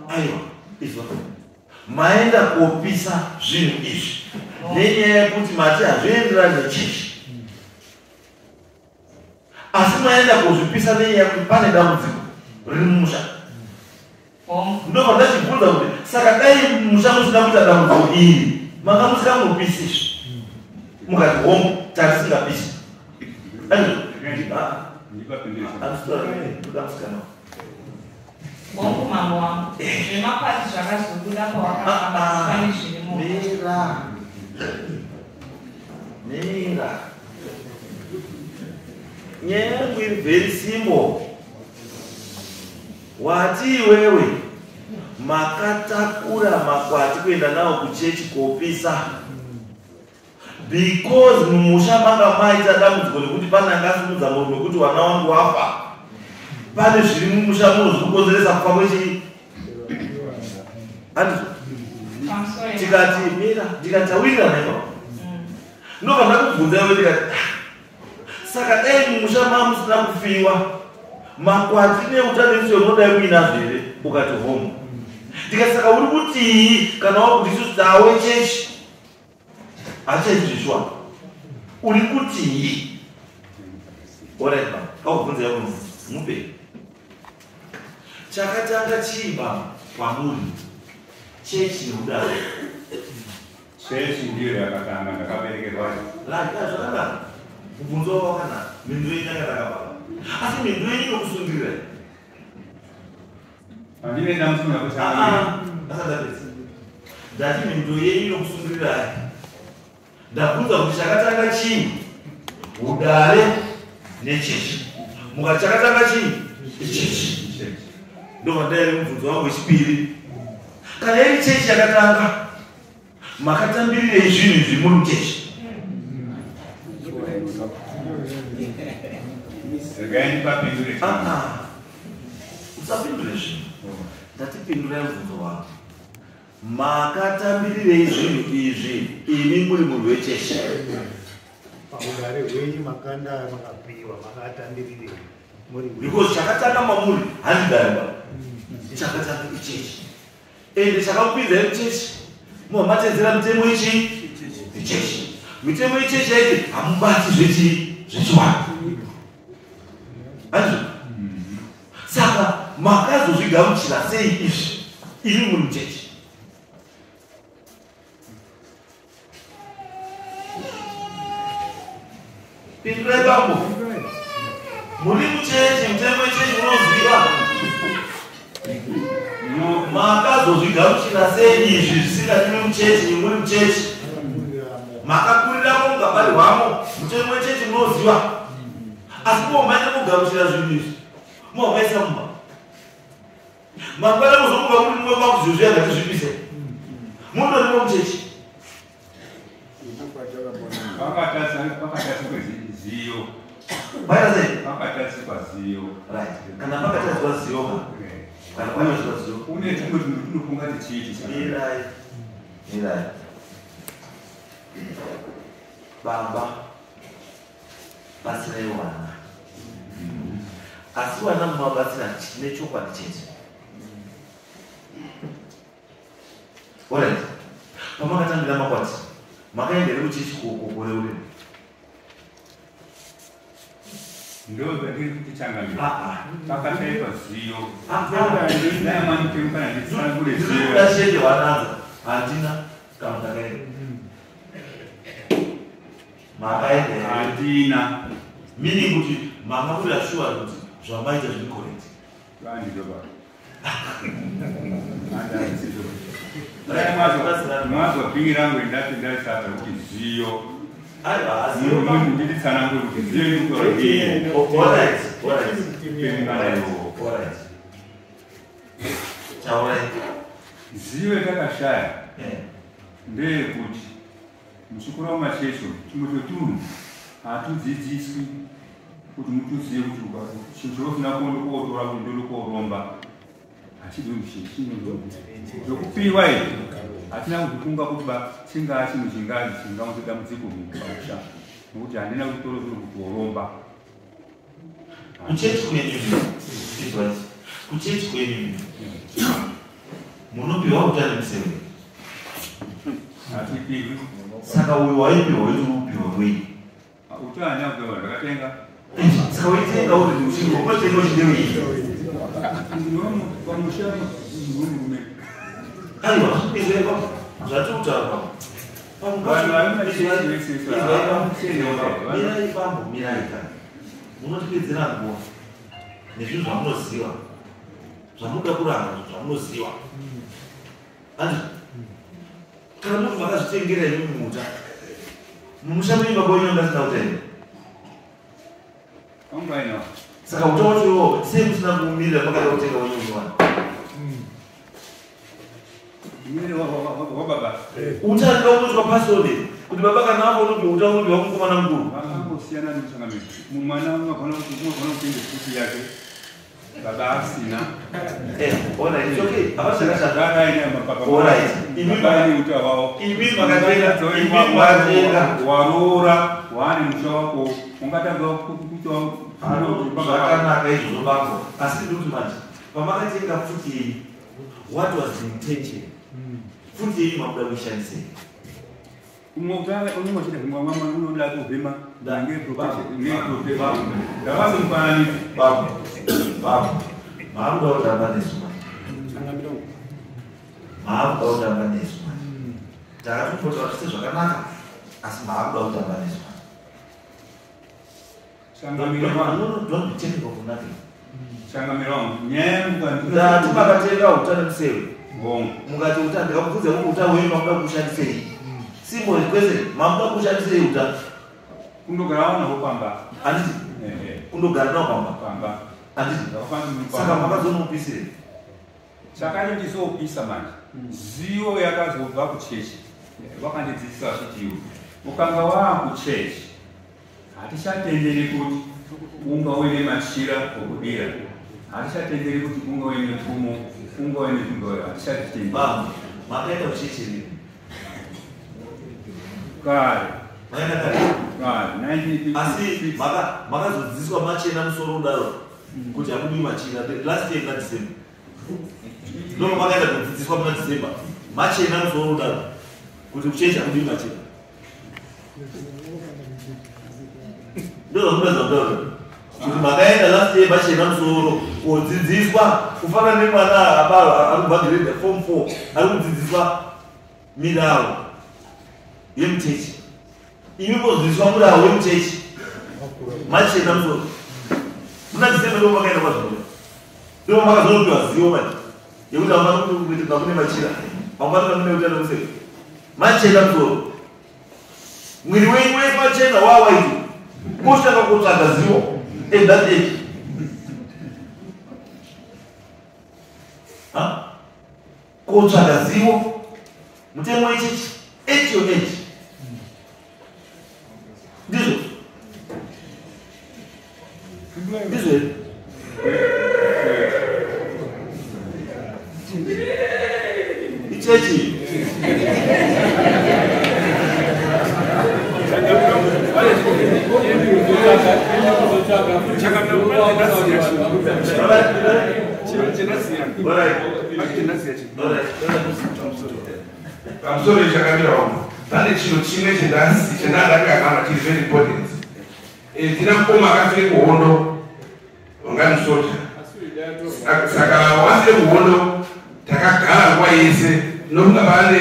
Aiwa, izwa. Maenda kopisa zvinhu izvi nenyaya yekuti mati hazvienderani nechechi, asi maenda kozvipisa nenyaya yekuti pane dambudziko riri mumusha. Ndobva ndachibvunza kuti saka dai musha musina kuita dambudziko iri manga musikamupisi izvi mukati hongu tatisingapisi. Bongo mambo wangu. Zvemakwati zvakazobuda pawakafamba pane zvirimo. Mira. Nyaya yangu iri very simple. Wati iwewe makatakura makwati kuenda nawo kuchechi kopisa because mumusha manga maita dambudziko rekuti pana akasimudza munhu wekuti wana wangu wafa. Pane zviri mumusha muno zviri kukonzeresa kufa kwechii? Tikati mira ndikatawirirana ipapo ndobva ndakubvunza iwe ndikati saka dai mumusha manga musina kufiwa makwati neutano unodai kuinazvo here? Ukati homo. Ndikati saka uri kutii kana wakuti isusu tawe chechi hachaizvishwa uri kutii? Alright ma kakubvunza yako mupe chakatanga chiba kwamuri chechi neudaro. Chechi ndiyo yakatanga ndakaberekerwa zvakanaka kubvunza wakanaka mhinduro yenyu yakanaka asi mhinduro yenyu inokusungirira handine ndamusunga kutanga asatapedza ndati mhinduro yenyu inokusungirira ndabvunza kuti chakatanga chii udare nechechi mukati chakatanga chii chechi ndobva ndaire mubvunzo wangu wechipiri kana iri chechi yakatanga makatambirirei zvinhu izvi muri muchechi? Usapindure zvinhu ndatipindurai mubvunzo wangu. Makatambirirei zvinhu izvi imi muri munhu wechechi? Paugare hwenyu makanda makapiwa makatambirirei muri because chakatanga mamuri handidaiba chakatanga ichechi ende chakakupinzai muchechi muhamatedzera mitemo ichii ichechi. Mitemo ichechi yaiti hamubati zvechiwani azvo. Saka makazozvigamuchira sei izvi imi muri muchechi? Pindurai bambo. Muri muchechi mitemo ichechi munoziva makazozvigamuchira sei izvi zvisingati muchechi muri muchechi? Makakuriramo mukabarirwamo mutemo wechechi munoziva asi mumaita kugamuchira zvinhu izvi muhamaisa mumba mangwana muzomuka muri mumwe makuzvozviya ngatizvipise mundorimo muchechi. pakatasikwa ziyo pakatasikwa ziyo kana pakatasikwa ziyo kana pakatasikwa ziyo une tumwe tunhu tunofunga tichiiti mirai baba batsirai wana asi wana mumabatsira nechokwadi chete Alright. Pamakatambira makwati. Makaendera kuchechi kokore uri. Ndo ndiri kuti changamira. Pakashaipa ziyo. Ndina mani kemukana ndisana kule ziyo. Ndashende wanaza. Handina kama takaenda. Makaendera. Handina. Meaning kuti mama kuri ashua kuti zvamaita zviri correct. Vani ndoba. Mwazo pingirangu endati ndasata kuti ziyo. Aiwa, ziyo mimi ndiri tsana kuti ziyo ndikora. Alright. Alright. Ziyo takashaya. Ndeyekuti muchikora wamashesho chimototunhu hatudzidziswi kuti mutuziye kuti chinofuna kuotora kuti ndolokoromba zvokupiwa izvi hatina kuzvifunga kuti chingaa chinhu chingaunze dambudziko pamusha nokuti handina kutoro zviro kutoromba kuchechi kwenyu munopiwa utano museve hatipiwi saka uyu waipiwa weiti upiwa wei utani akupiwa ndakatenga saka waitenga uri uchingo unotenga uchidewei aiwa izveko zvatiutaura mirai pambo mirai kana munotipedzera nguva nezvinhu zvamunoziva zvamunoda kuranga zvamunoziva andi kana munhu makazvitengera imi mumuta mumushamuimba kwenyu ngasina kutenga saka uta wacho sei musina kumirira makada kutenga wenyu unowana utanga unotwa pasode kuti baba kana avo unopi uta unopi wamukomana mukuru vakangosiyana nemuchangamiri mumwana unogona kutenga futi yake baba asina alright okay imi makatenga warora waane musha wako ungatanga zvakanaka izvozvo bako asi ndikuti manje pamakatenga futi iyi what was the intention futi iyi makuda kuishandisei unongachita zvimwamwama unoda kuvhima ndavazomfananisi babo maakuda kutamba nesu maakuda kutamba nesu takatopota vachise zvakanaka asi maakuda kutamba nesu don't be technical for nothing ndati makatenga utano museve mukati utano ndikakubvudza kuti utano wenyu makuda kushandisei simple question makuda kushandisei utano kundogara nawo pamba anditi kundogara nawo pamba anditi saka makazonomupisire chakati ndizopisa manje ziyo yakazobva kuchechi vakandidzidzisa kuti iwe ukanga waakuchechi hatichatenderi kuti unga uine machira okudira hatichatenderi kuti unga uine pfumo unga uine zvingo hatichatitenderi makaenda kuchechi kare asi makazodzidziswa machena musoro udaro kuti hakudi machina last year na December ndono makaenda kudzidziswa muna December machena musoro udaro kuti kuchechi hakudi machena ndozvamunazaudaro kuti makaenda last year machena musoro kudzidziswa kufana nemwana arikubva grade form 4 ari kudzidziswa milawo yemuchechi imi modzidziswa murawo wemuchechi machena musoro muna December ndo makaenda kwazvino ndo makazonopiwa zivo manje yekuti amana kuita kune machira amana kune utano museve machena musoro mwiri wenyu wese machena wawaiti moshtanga kutsvaga zivo at that age kutsvaga zivo mutemo wechechi at your age ndizvo ndizvo ichechi pamusoro chakamira wamo pane chinhu chimwe chendandakagamba chiri very important. Tina mukoma akafire kuhondo ungani soja saka wasire kuhondo takagara nguva yese nokunga pane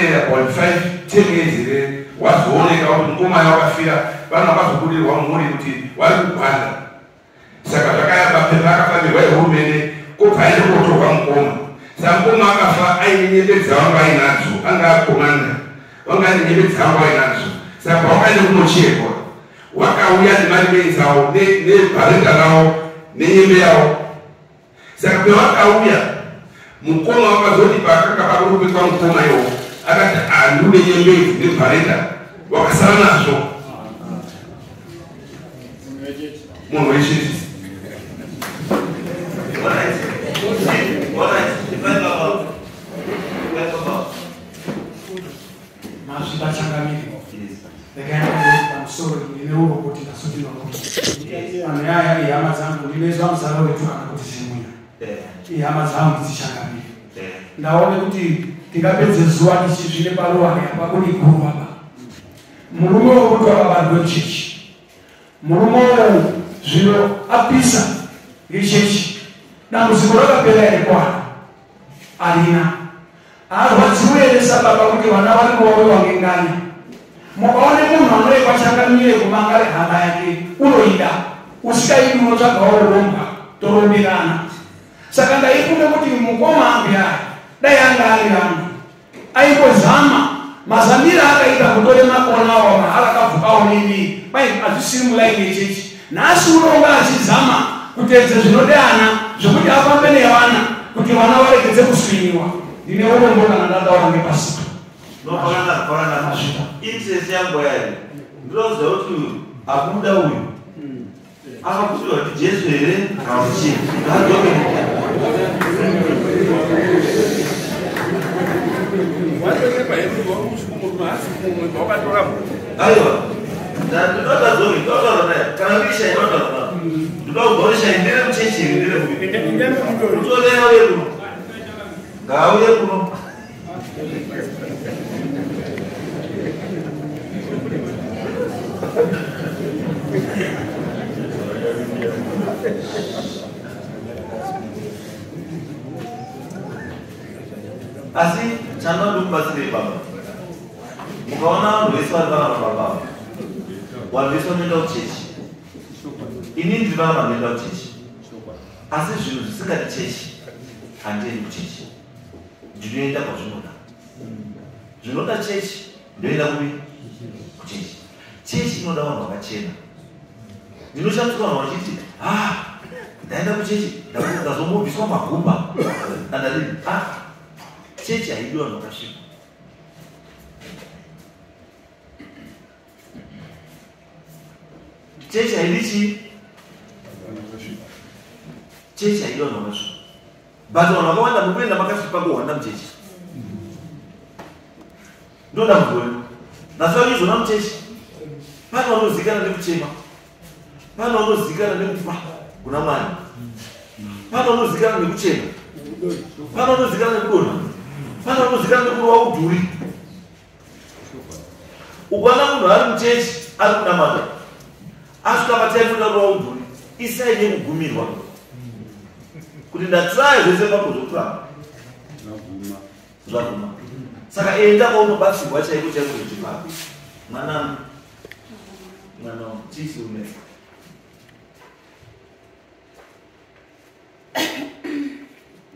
5-10 years here wazooneka kuti mukoma wakafira vanhu vakazobudirwa mumuri kuti vari kupanda. Saka zvakayamapepa akafambirwa ehurumende kubva aende kotorwa mukoma. Saka mukoma akafa aine nyembe dzavanga ainadzo, anga akomanda vanga aine nyembe dzavanga ainadzo. Saka pawakaende kunochekwa wakauya nemari mei dzavo nebharenda ravo nenyembe yavo. Saka pawakauya mukoma wakazoti pakanga pakurupetwa mukoma iwo akati andude nyembe idzi nebharenda wakasara nazvo munhu wechechi. Mazvibachangamiri ndakaenda pamusoro ineuro kuti ndasodima kuti vanhu yaya ihama dzangu ndinoizwa muzara wetu kana kuti zimuya ihama dzangu dzichangamiri ndaone kuti tingapedze zuva tichizvine paruwani apa kuni guru apa murume wokuti wakabarwe chechi murume wowo zvino apisa ngechechi dambudziko rakapera here kwana arina arwadziwe here sababa kuti vana vari kuvawewa ngenganya mukaone munhu anoekwa changamire kumangare hama yake unoida usikaidi unotsvagawo uromba toromberana. Saka ndaifunge kuti mukoma angu yaya dai anga ari rangu aimbozama mazambira akaita kutore makona awo mahala akabvukawo nemi kwai hazvisiri mulaini yechechi. Nhasi unonga achizama kuteedza zvinode ana zvokuti afambe nevana kuti vana varegedze kuswinyiwa. Ndine urombo kana ndataura ngepasika nopakana mazvita interest yangu yari ndinoziva kuti akuda uyu akakutirwa kuti Jesu here kamuchini aiwa ndinotazomi ndotaura kana kuisha inotaura ndinogorisha indire muchechi indire utolera uye kuno ngauye kuno asi chandokubatsire baba mukaona vanhu vese vari vana vababa vanhu vese vanoenda kuchechi ini ndiri vana vanoenda kuchechi asi zvinhu zvisingati chechi handiendi kuchechi ndinoenda kwazvinoda zvinoda chechi ndoenda kupi kuchechi. Chechi inoda vanhu vakachena. Ndinoshandiswa vanhu vachiti ndaenda kuchechi ndazomubviswa magumba andadini chechi haidi vanhu vakasvipa. Chechi haidi chii? Chechi haidi vanhu vakasvipa. But vanhu vakawanda mukuenda makasvipa kuhwanda muchechi ndoda mugwenu nasakizona muchechi pane vanozikana nekuchema, pane vanozikana nekupa kuna Mwari, pane vanozikana nekuchema, pane vanozikana nekudonha, pane vanozikana nekurova udhuri. Ukaona munhu ari muchechi ari kunamata asvika pataitoda kurova udhuri isai nekugumirwa kuti ndatiraya zvese pakuzokuramba zvaguma. Saka enda kwaunobatsirwa chaiko chaiko zvechipapa mwana chisi unesa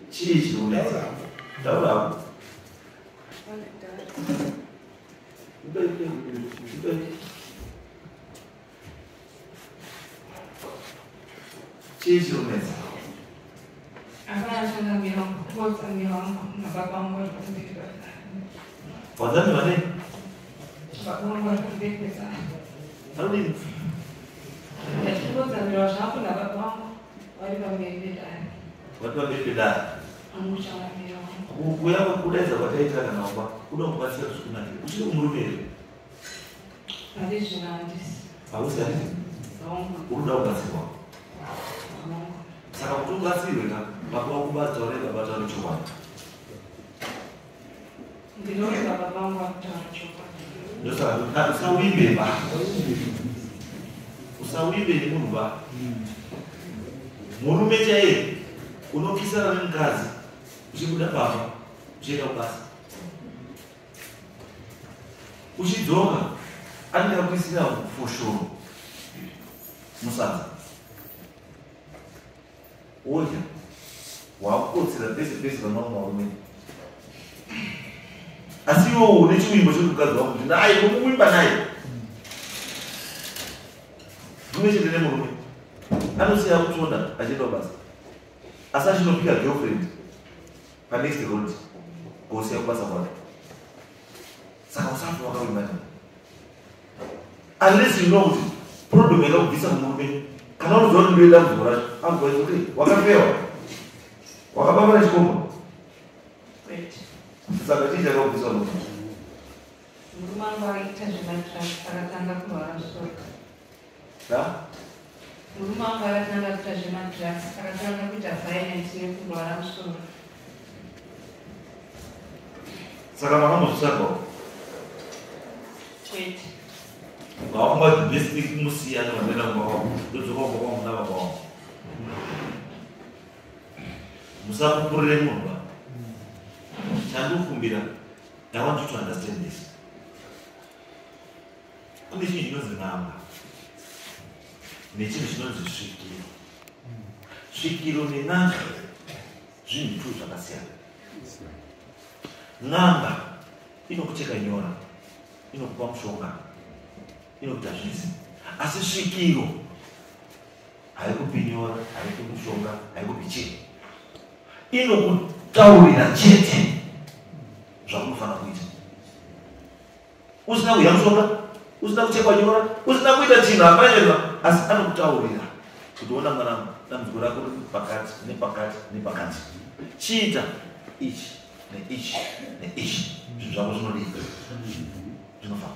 chii chiunesa taurawo chii chiunesa wazani wane Aludini watu wamepedana kuya kwakudaiza kwataita kana wamba kuda kubatsira zvikunakira uchiri kumurumere hauzari uruda kubatsirwa saka kuti ubatsirwe ka pakuva kubatsa urega bata nechokwadi ndinoziva baba vangu vakutaura chokwadi. Usauibe ba. Usauibe ni munhu ba. Murume chaiye unokisana nemukadzi uchibuda baba uchienda kubasa. Uchidzoka anenge akuisira foshoro musadza. Odya wakukotsera pese pese pamamwe varume. Asi iwo une chivimbo chomukadzi wako kuti naye unomuvimba naye. Rume chete nemurume anosiya kutonda achienda kubasa. Asi achinopika girlfriend panext road kosiya kubasa kwake. Saka usafi wakavimba naye. Unless you know kuti problem yakakubvisa kumurume. Kana unoziva kuti ndoenda mvura racho amugwaiti kuti wakafewa wakababa nechikombo. Saka chii chakakubvisa murume? Murume wangu aita zvemadrugs akatanga kurwara musoro. Murume wangu akatanga kuita zvemadrugs akatanga kuita violence nekurwara musoro. Saka makambozvisarwawo? Kwete. Ngawafunga kuti best kumusiyana vanoenda kwavo ndodzoka kubva kwamuna vakwavo. Musakupurire munhu ba. Chandikumbira, I want you to understand this. Kune chinhu chinonzi n'anga nechinhu chinonzi svikiro. Svikiro nen'anga zvinhu tu zvakasiyana. N'anga inokucheka nyora, inokupa mushonga, inokuita zvisi. Asi svikiro haikupi nyora, haikupi mushonga, haikupi chinhu. Inokutaurira chete zvakunofanira kuita. Usina kuya mushonga, usina kuchekwa nyora, usina kuita chinhu akanyorwa, asi anokutaurira kuti ona mwanangu dambudziko rako riri pakati nepakati nepakati. Chiita ichi neichi neichi. Zvinhu zvako zvinodika. Zvinofana.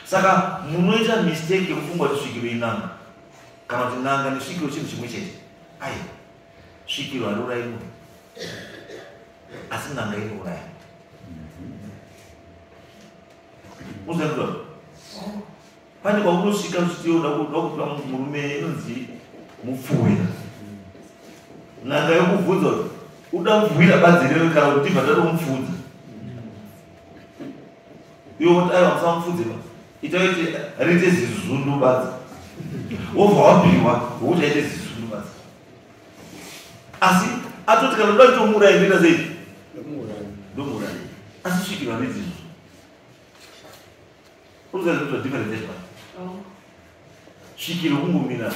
Saka munoita mistake yekufunga kuti svikiro in'anga kana kuti n'anga nesvikiro chinhu chimwe chete. Ai, svikiro hariurayi munhu, asi n'anga inouraya. Uzanzwa? Pane kwaunosvika uchitiona kuda kupa murume inonzi mupfuwe. N'anga yokubvunza kuti uda mubvira badzi rewe kana kuti tibva tatomupfudza. Iwe kuti aiwa musamupfudze ba. Itaiti riite zizundu badzi. Wobva wabhiwa wokuti aite zizundu badzi. Asi atoti kana uda kutomuuraya ndoita sei? Ndomuuraya. Asi svikiro harizi izvo. Uzazvizwa difference yacho. Svikiro kungomira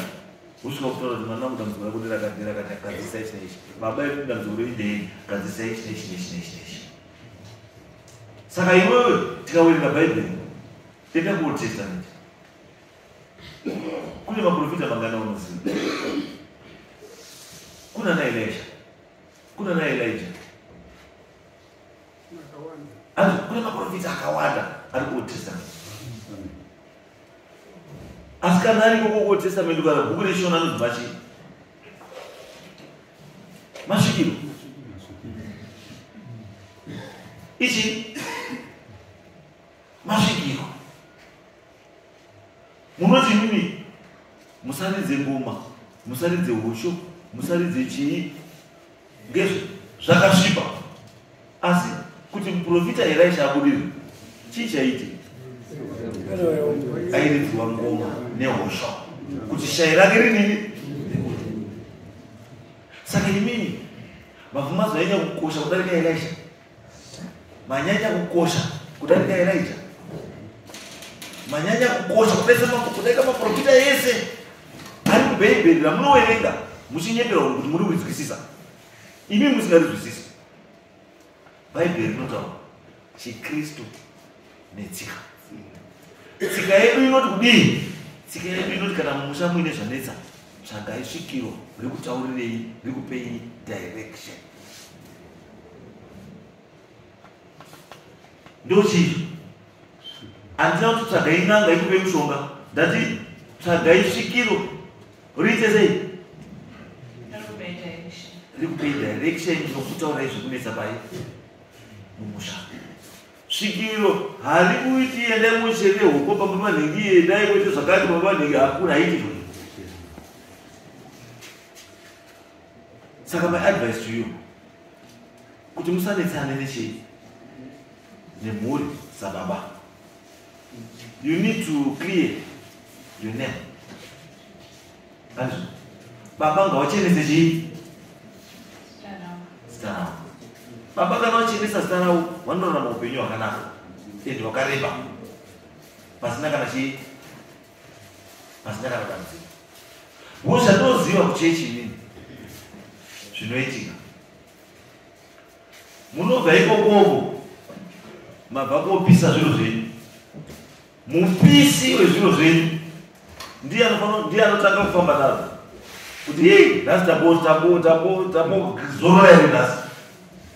usvika kutaura kuti mwana wangu dambudziko rako nderakadira kati kadzisa ichi neichi. Baba yedu dambudziko reidei kadzisa ichi neichi neichi neichi neichi. Saka iwewe tikawerenga Bhaibheri tenda kuOld Testament. Kune maprofita mangana unoziva. Kuna na Elisha. Kuna na Elijah. Kuna maprofita akawanda ari kuOld Testament. Asi kana ariko kuOld Testament kana bhuku reshona anonzi machii? Masvikiro. Ichi masvikiro. Munoti mimi musaridze ngoma, musaridze hosho, musaridze chii ngezvo zvakasvipa. Asi kuti muprofita Elisha abudire chii chaite? Airidzwa ngoma nehosho kuti shai rake rinini. Saka imini mavhumazo anyanya kukosha kudarika Elisha, manyanya kukosha kudarika Elijah, manyanya kukosha kudarika maprofita ese ari mubhaibheri ramunowerenga muchinyepera kuti muri kurizwisisa. Imi musingarizwisisi. Bhaibheri rinotaura chiKristu netsika. Tsika yedu inoti kudii? Tsika yedu inoti kana mumusha muine zvanetsa, tsvagai svikiro rikutaurirei, rikupei direction. Ndochizvo. Handina kuti tsvagai n'anga ikupei mushonga. Ndati tsvagai svikiro riite sei? Rikupei direction inokutaurai zvekunetsa pai mumusha. svikiro hari kuiti endai musheke huko pamwe manhingi endai kuite zvakati pamwe manhingi hakuna haiti zvoni. Saka my advice to you kuti musanetsane nechii nemhuri sababa. You need to clear your name. Anzu baba ngawachenese chii stana. Baba kana wachenesa stana vanorarama upenyu hwakanaka ende hwakareba pasina kana chii pasina kana dambudziko. Zvandinoziva kuchechi inini zvinoitika munobva ikokoko mabva kopisa zviro zvenyu. Mupisi wezviro zvenyu ndiye anotanga kufamba nazvo kuti hei nhasi tambozorora here nhasi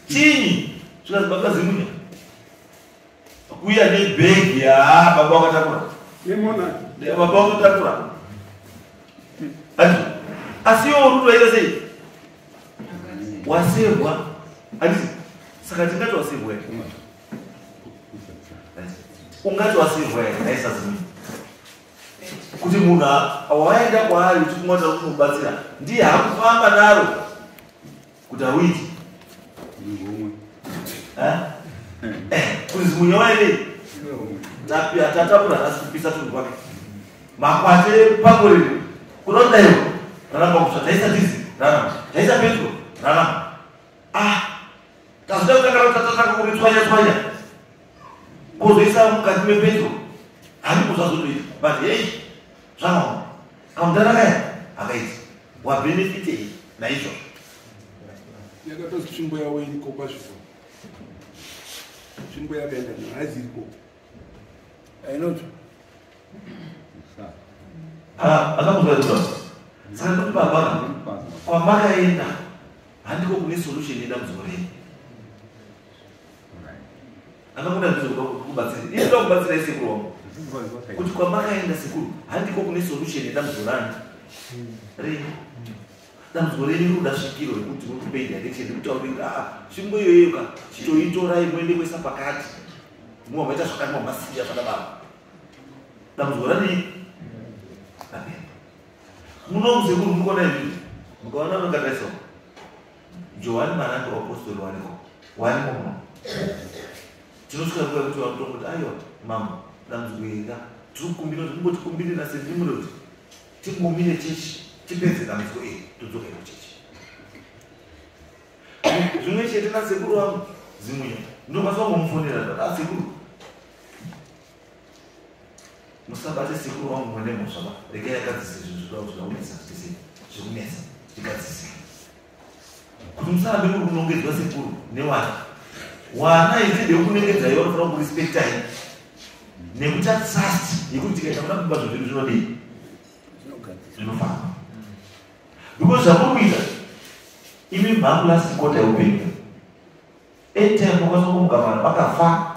chinyi zvikazi baba Zimunya kuya nebhegi baba wakatakura baba wakatakura asi iwo rudo waita sei wasevwa handisi. Saka tingati wasevwa here ungati wasevwa here naisa Zimunya kuti munhu waenda kwaari uchikumwata kumubatsira ndiye hakufamba naro kuti hauiti kuti Zimunya waenei tatapura nhasi kupisa tunhu kwake makwate pangorere kunodaiwa raramba kusva taisa tizi raramba taisa Petro raramba tazoda kutanga tatanga kuritswanya kuzoisa mukati mePetro hani kuzvazotoita but hei zvamaona kamutanakaya akaiti wabenefitei naizvozvo. Yakatozi tsvimbo yawo iriko kwazvo. Tsvimbo yakaenda hazi iriko ainoti akamuzaitoa saka kuti baba kwamakaenda handiko kune solution yedambudziko renyu. Akamuda kubatsira iye ndoda kubatsira isekuru wangu kuti kwamakaenda sekuru handiko kune solution yedambudziko renyu. Dambudziko renyu ruda svikiro rekuti murikupei direction rekutaurira tsvimbo iyoyo chitoitorai muende kuisa pakati mumaita zvakati mamasiya zvakadaro. Dambudziko ranei muno musekuru mukona izvi mukaona mukataisa Johani Maranga wapostori wariko muno tinosvika nguva yekuti vamutongo kuti aiwa mama dambudziko ira tirikukumbira kuti mumbotikumbirira sendimure kuti timbomire chechi tipedze dambudziko iri todzokera kuchechi. Zvimwe chete nasekuru wangu Zimunya ndokwanisa kungomufonera sekuru musabate sekuru wangu mwene musvaba regai akadzise zvinhu zvaunesa zvikunesa tikadzise kuti musarambe muri kunongedzwa sekuru newana wana izide yokunengedza iwo anofanira kurespektai nekuti atrust yekuti tikaita kuda kuba zvinhu zvinodii zvinofamba because zvamuri kuita imi mhangu lasikota yeupenyu anytime mokwanisa kumugamana makafa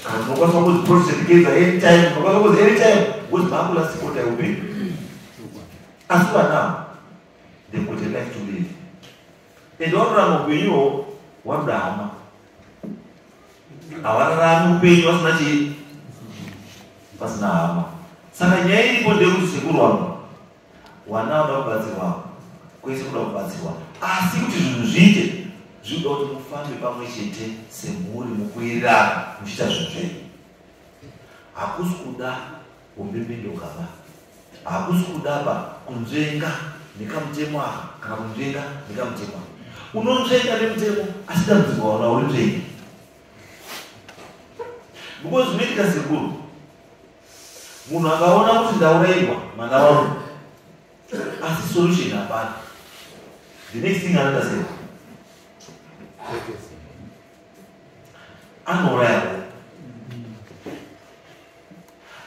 kana munokwanisa kuzviprotectedza anytime munokwanisa kuzi anytime because mhangu lasikota yeupenyu asi vanavo they've got a life to live ende vanorarama upenyuwo wanoda hama havararami upenyu vasina chii pasina hama. Saka nyaya iripo ndekuti sekuru wangu wana vanoda kubatsirwa kwese kuda kubatsirwa asi kuti zvinhu zviite zvinoda kuti mufambe pamwe chete semhuri mukuwirirana muchiita zvinhu zvenyu. Hakusi kuda umbembendokaba hakusi kudaba kunzvenga nekamutemo aka kana kunzvenga nekamutemo aka unonzvenga nemutemo asi dambudziko waona uri nzvenga because zvinoitika sekuru munhu akaona kuti ndaurayirwa mwana wangu asi solution hapana the next thing anoita sei anourayirwa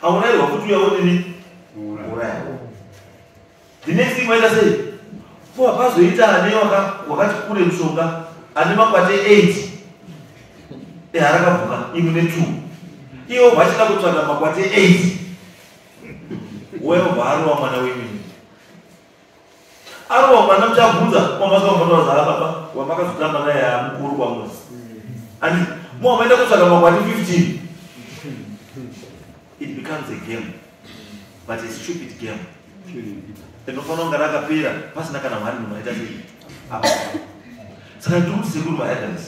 aurayirwa kuti uyaonini urayirwa the next thing waita sei ko apazoita ane wakati kure mushonga ane makwate 8 harakabvuka imwe ne2 iwo vachida kutsvaga makwate 8 wewe varuwa mwana wenyu aruwa mwana muchabvunza kwamakaombatwa zaa baba wamakazotamba naye mukuru kwamuzi ani Muhammed kutsvaga makwati 15. It becomes a game, but a stupid game. Inofanira kunge rakapera pasina kana mwari munoita sei apa. Saka ndiri kuti sekuru vaadams,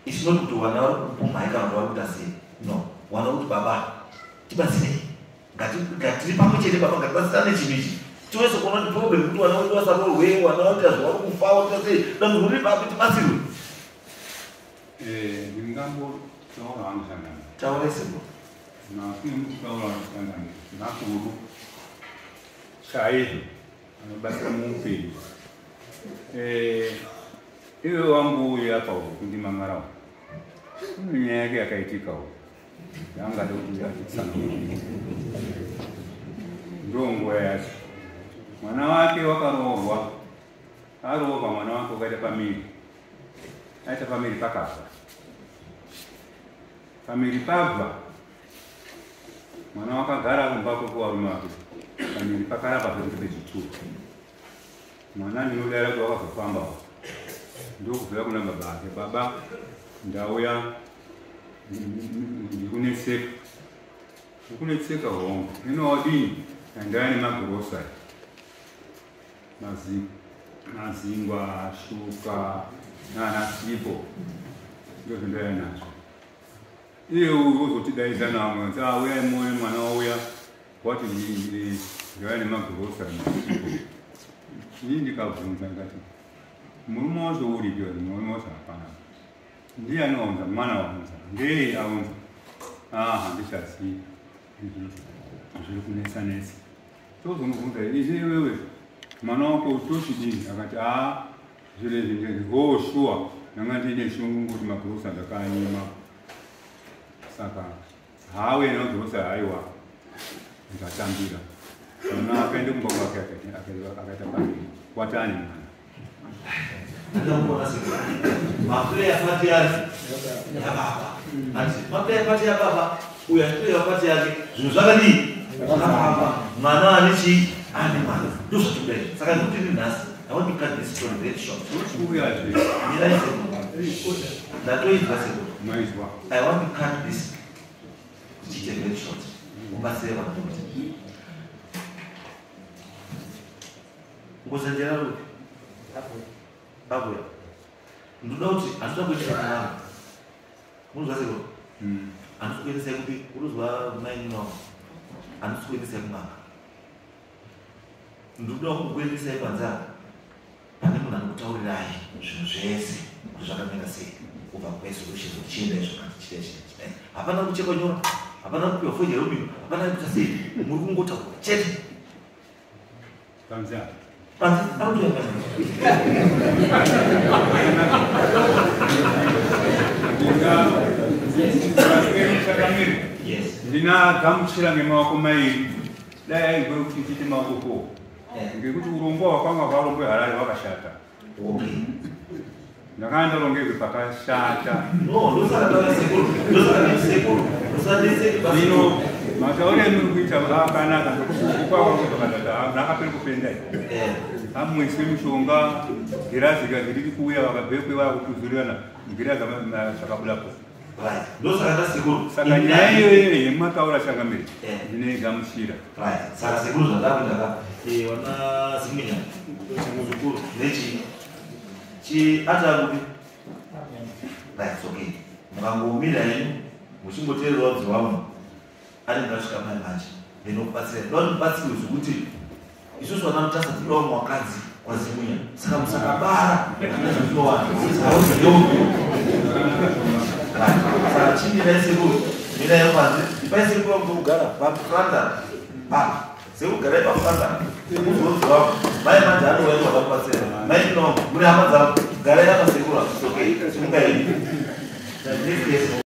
it's not kuti vana vari kupumhai kana kuti vari kuita sei. No, vana kuti baba tibatsirei, ngatiri pamwe chete baba, ngatibatsirane chinhu ichi. Tiwese kuona kuti problem kuti vana vedu vasarorwe, vana vaita zvavari kufa, vaita sei, dambudziko riri papi, tibatsirwe. Ndingambotaura hangu sangana. Taurai sekuru. Nakutaura sangana. Nakuru. Chaizvo anobatsira muupenyu. Iwe wambuya apa kundimangarawo. Kune nyaya yake yakaitika yangada kuti atitsanangure. Ndongo yacho. Mwana wake wakaroorwa. Aroorwa mwana wake wakaita pamiri. Aita pamiri pakafa. Pamiri pabva. Mwana wakagara kumbako kuvarume vake. Pamiri pakarapa pechituru. Mwana ndinodara kuti wakazofamba. Ndokubvira kuna baba ake. Baba, ndauya ndikunetseka. Ndikunetseka hongu. Hino wadini? Ndaya nemagirosari. Mazingwa, shuka, nanasipo. Ndizvo ndaya nazvo. Iye uzotidaidza namwe kuti auya moyo mwana wauya wati ndaya nemagirosari. Ini ndikabvunza ndikati murume wacho uripi wati murume wacho hapana. Ndiani waunza? Mwana waunza. Ngei aunza? Handichazii. Zviri kunetsa netsa. Tozomubvunza izvi wewe mwana wako utochidini? Akati zvirezvi ndezvi. Sure. Ndanga ndine shungu kuti magirosari ndakanyima. Saka hawe nogirosari haiwa ndikatambira. Mwana akaende kumba kwake akaita pamiri. Watani mwana. Ndakubona sekuru. Mapure yapati yake ya baba. Ati mapure yapati ya baba. Uya mapure yapati yake. Zvinhu zvakadii? Zvakafamba. Mwana anichi ane mwana. Ndozvatibudai. Saka ndikuti nhasi. I want to cut this story very short. Mirai sekuru. Ndatoizwa sekuru. I want to cut this chiche very short. Ubatsire vanhu. Ngozanjera rupi? Babuya. Ndoda kuti handina kuitira kunanga. Munozwa sekuru? Handisi kuendesai kupi? Uruzwa maini wangu? Handisi kuendesai kunanga. Ndoda kukuendesai panzara. Pane munhu anokutaurirai zvinhu zvese kuti zvakamira sei. Kubva kwaisolution uchienda izvo kana chichiita. Hapana kuchekwa nyora. Hapana kupiwa foja yerumiro. Hapana kuita sei. Muri kungotaura chete. Panzara. Ndinagamuchira nemaoko mairi. Dai aigona kuti ndiite maoko. Ngekuti urongwa hwakwanga hwarongwe Harare hwakashata. Ndakanga ndarongezve pakashata. Zvino matauro emuri kuita akanaka ndokukwakwakuzvakadada nakaperi kupendai. Amwese mishonga girazi riri kuuya vakabhekwe vakutuzurirana girazi zvakabulapo. Saka nyaya iyoyo yemataura changamiri ndinoigamuchira. Saka sekuru zvandakudaka wana Zimunya muzukuru nechi atarupi. That's okay. Mukangomira henyu muchingoteerera wabvi wamwe ari ndasvika mai manje ndinokubatsira. Ndoda mubatsirwe zvekuti isusu vana mutasa tinodawo mwakadzi waZimunya. Saka musakabara nezvatinowana. Saka chimirai sekuru, mirai panze. Ipai sekuru vangu kugara pafuranda. Sekugarai pafuranda. Muzonzwa mai manje anouya wakakubatsira. Mai ndino muri hama dzavo. Garai apa sekuru. Okay. Simungaini.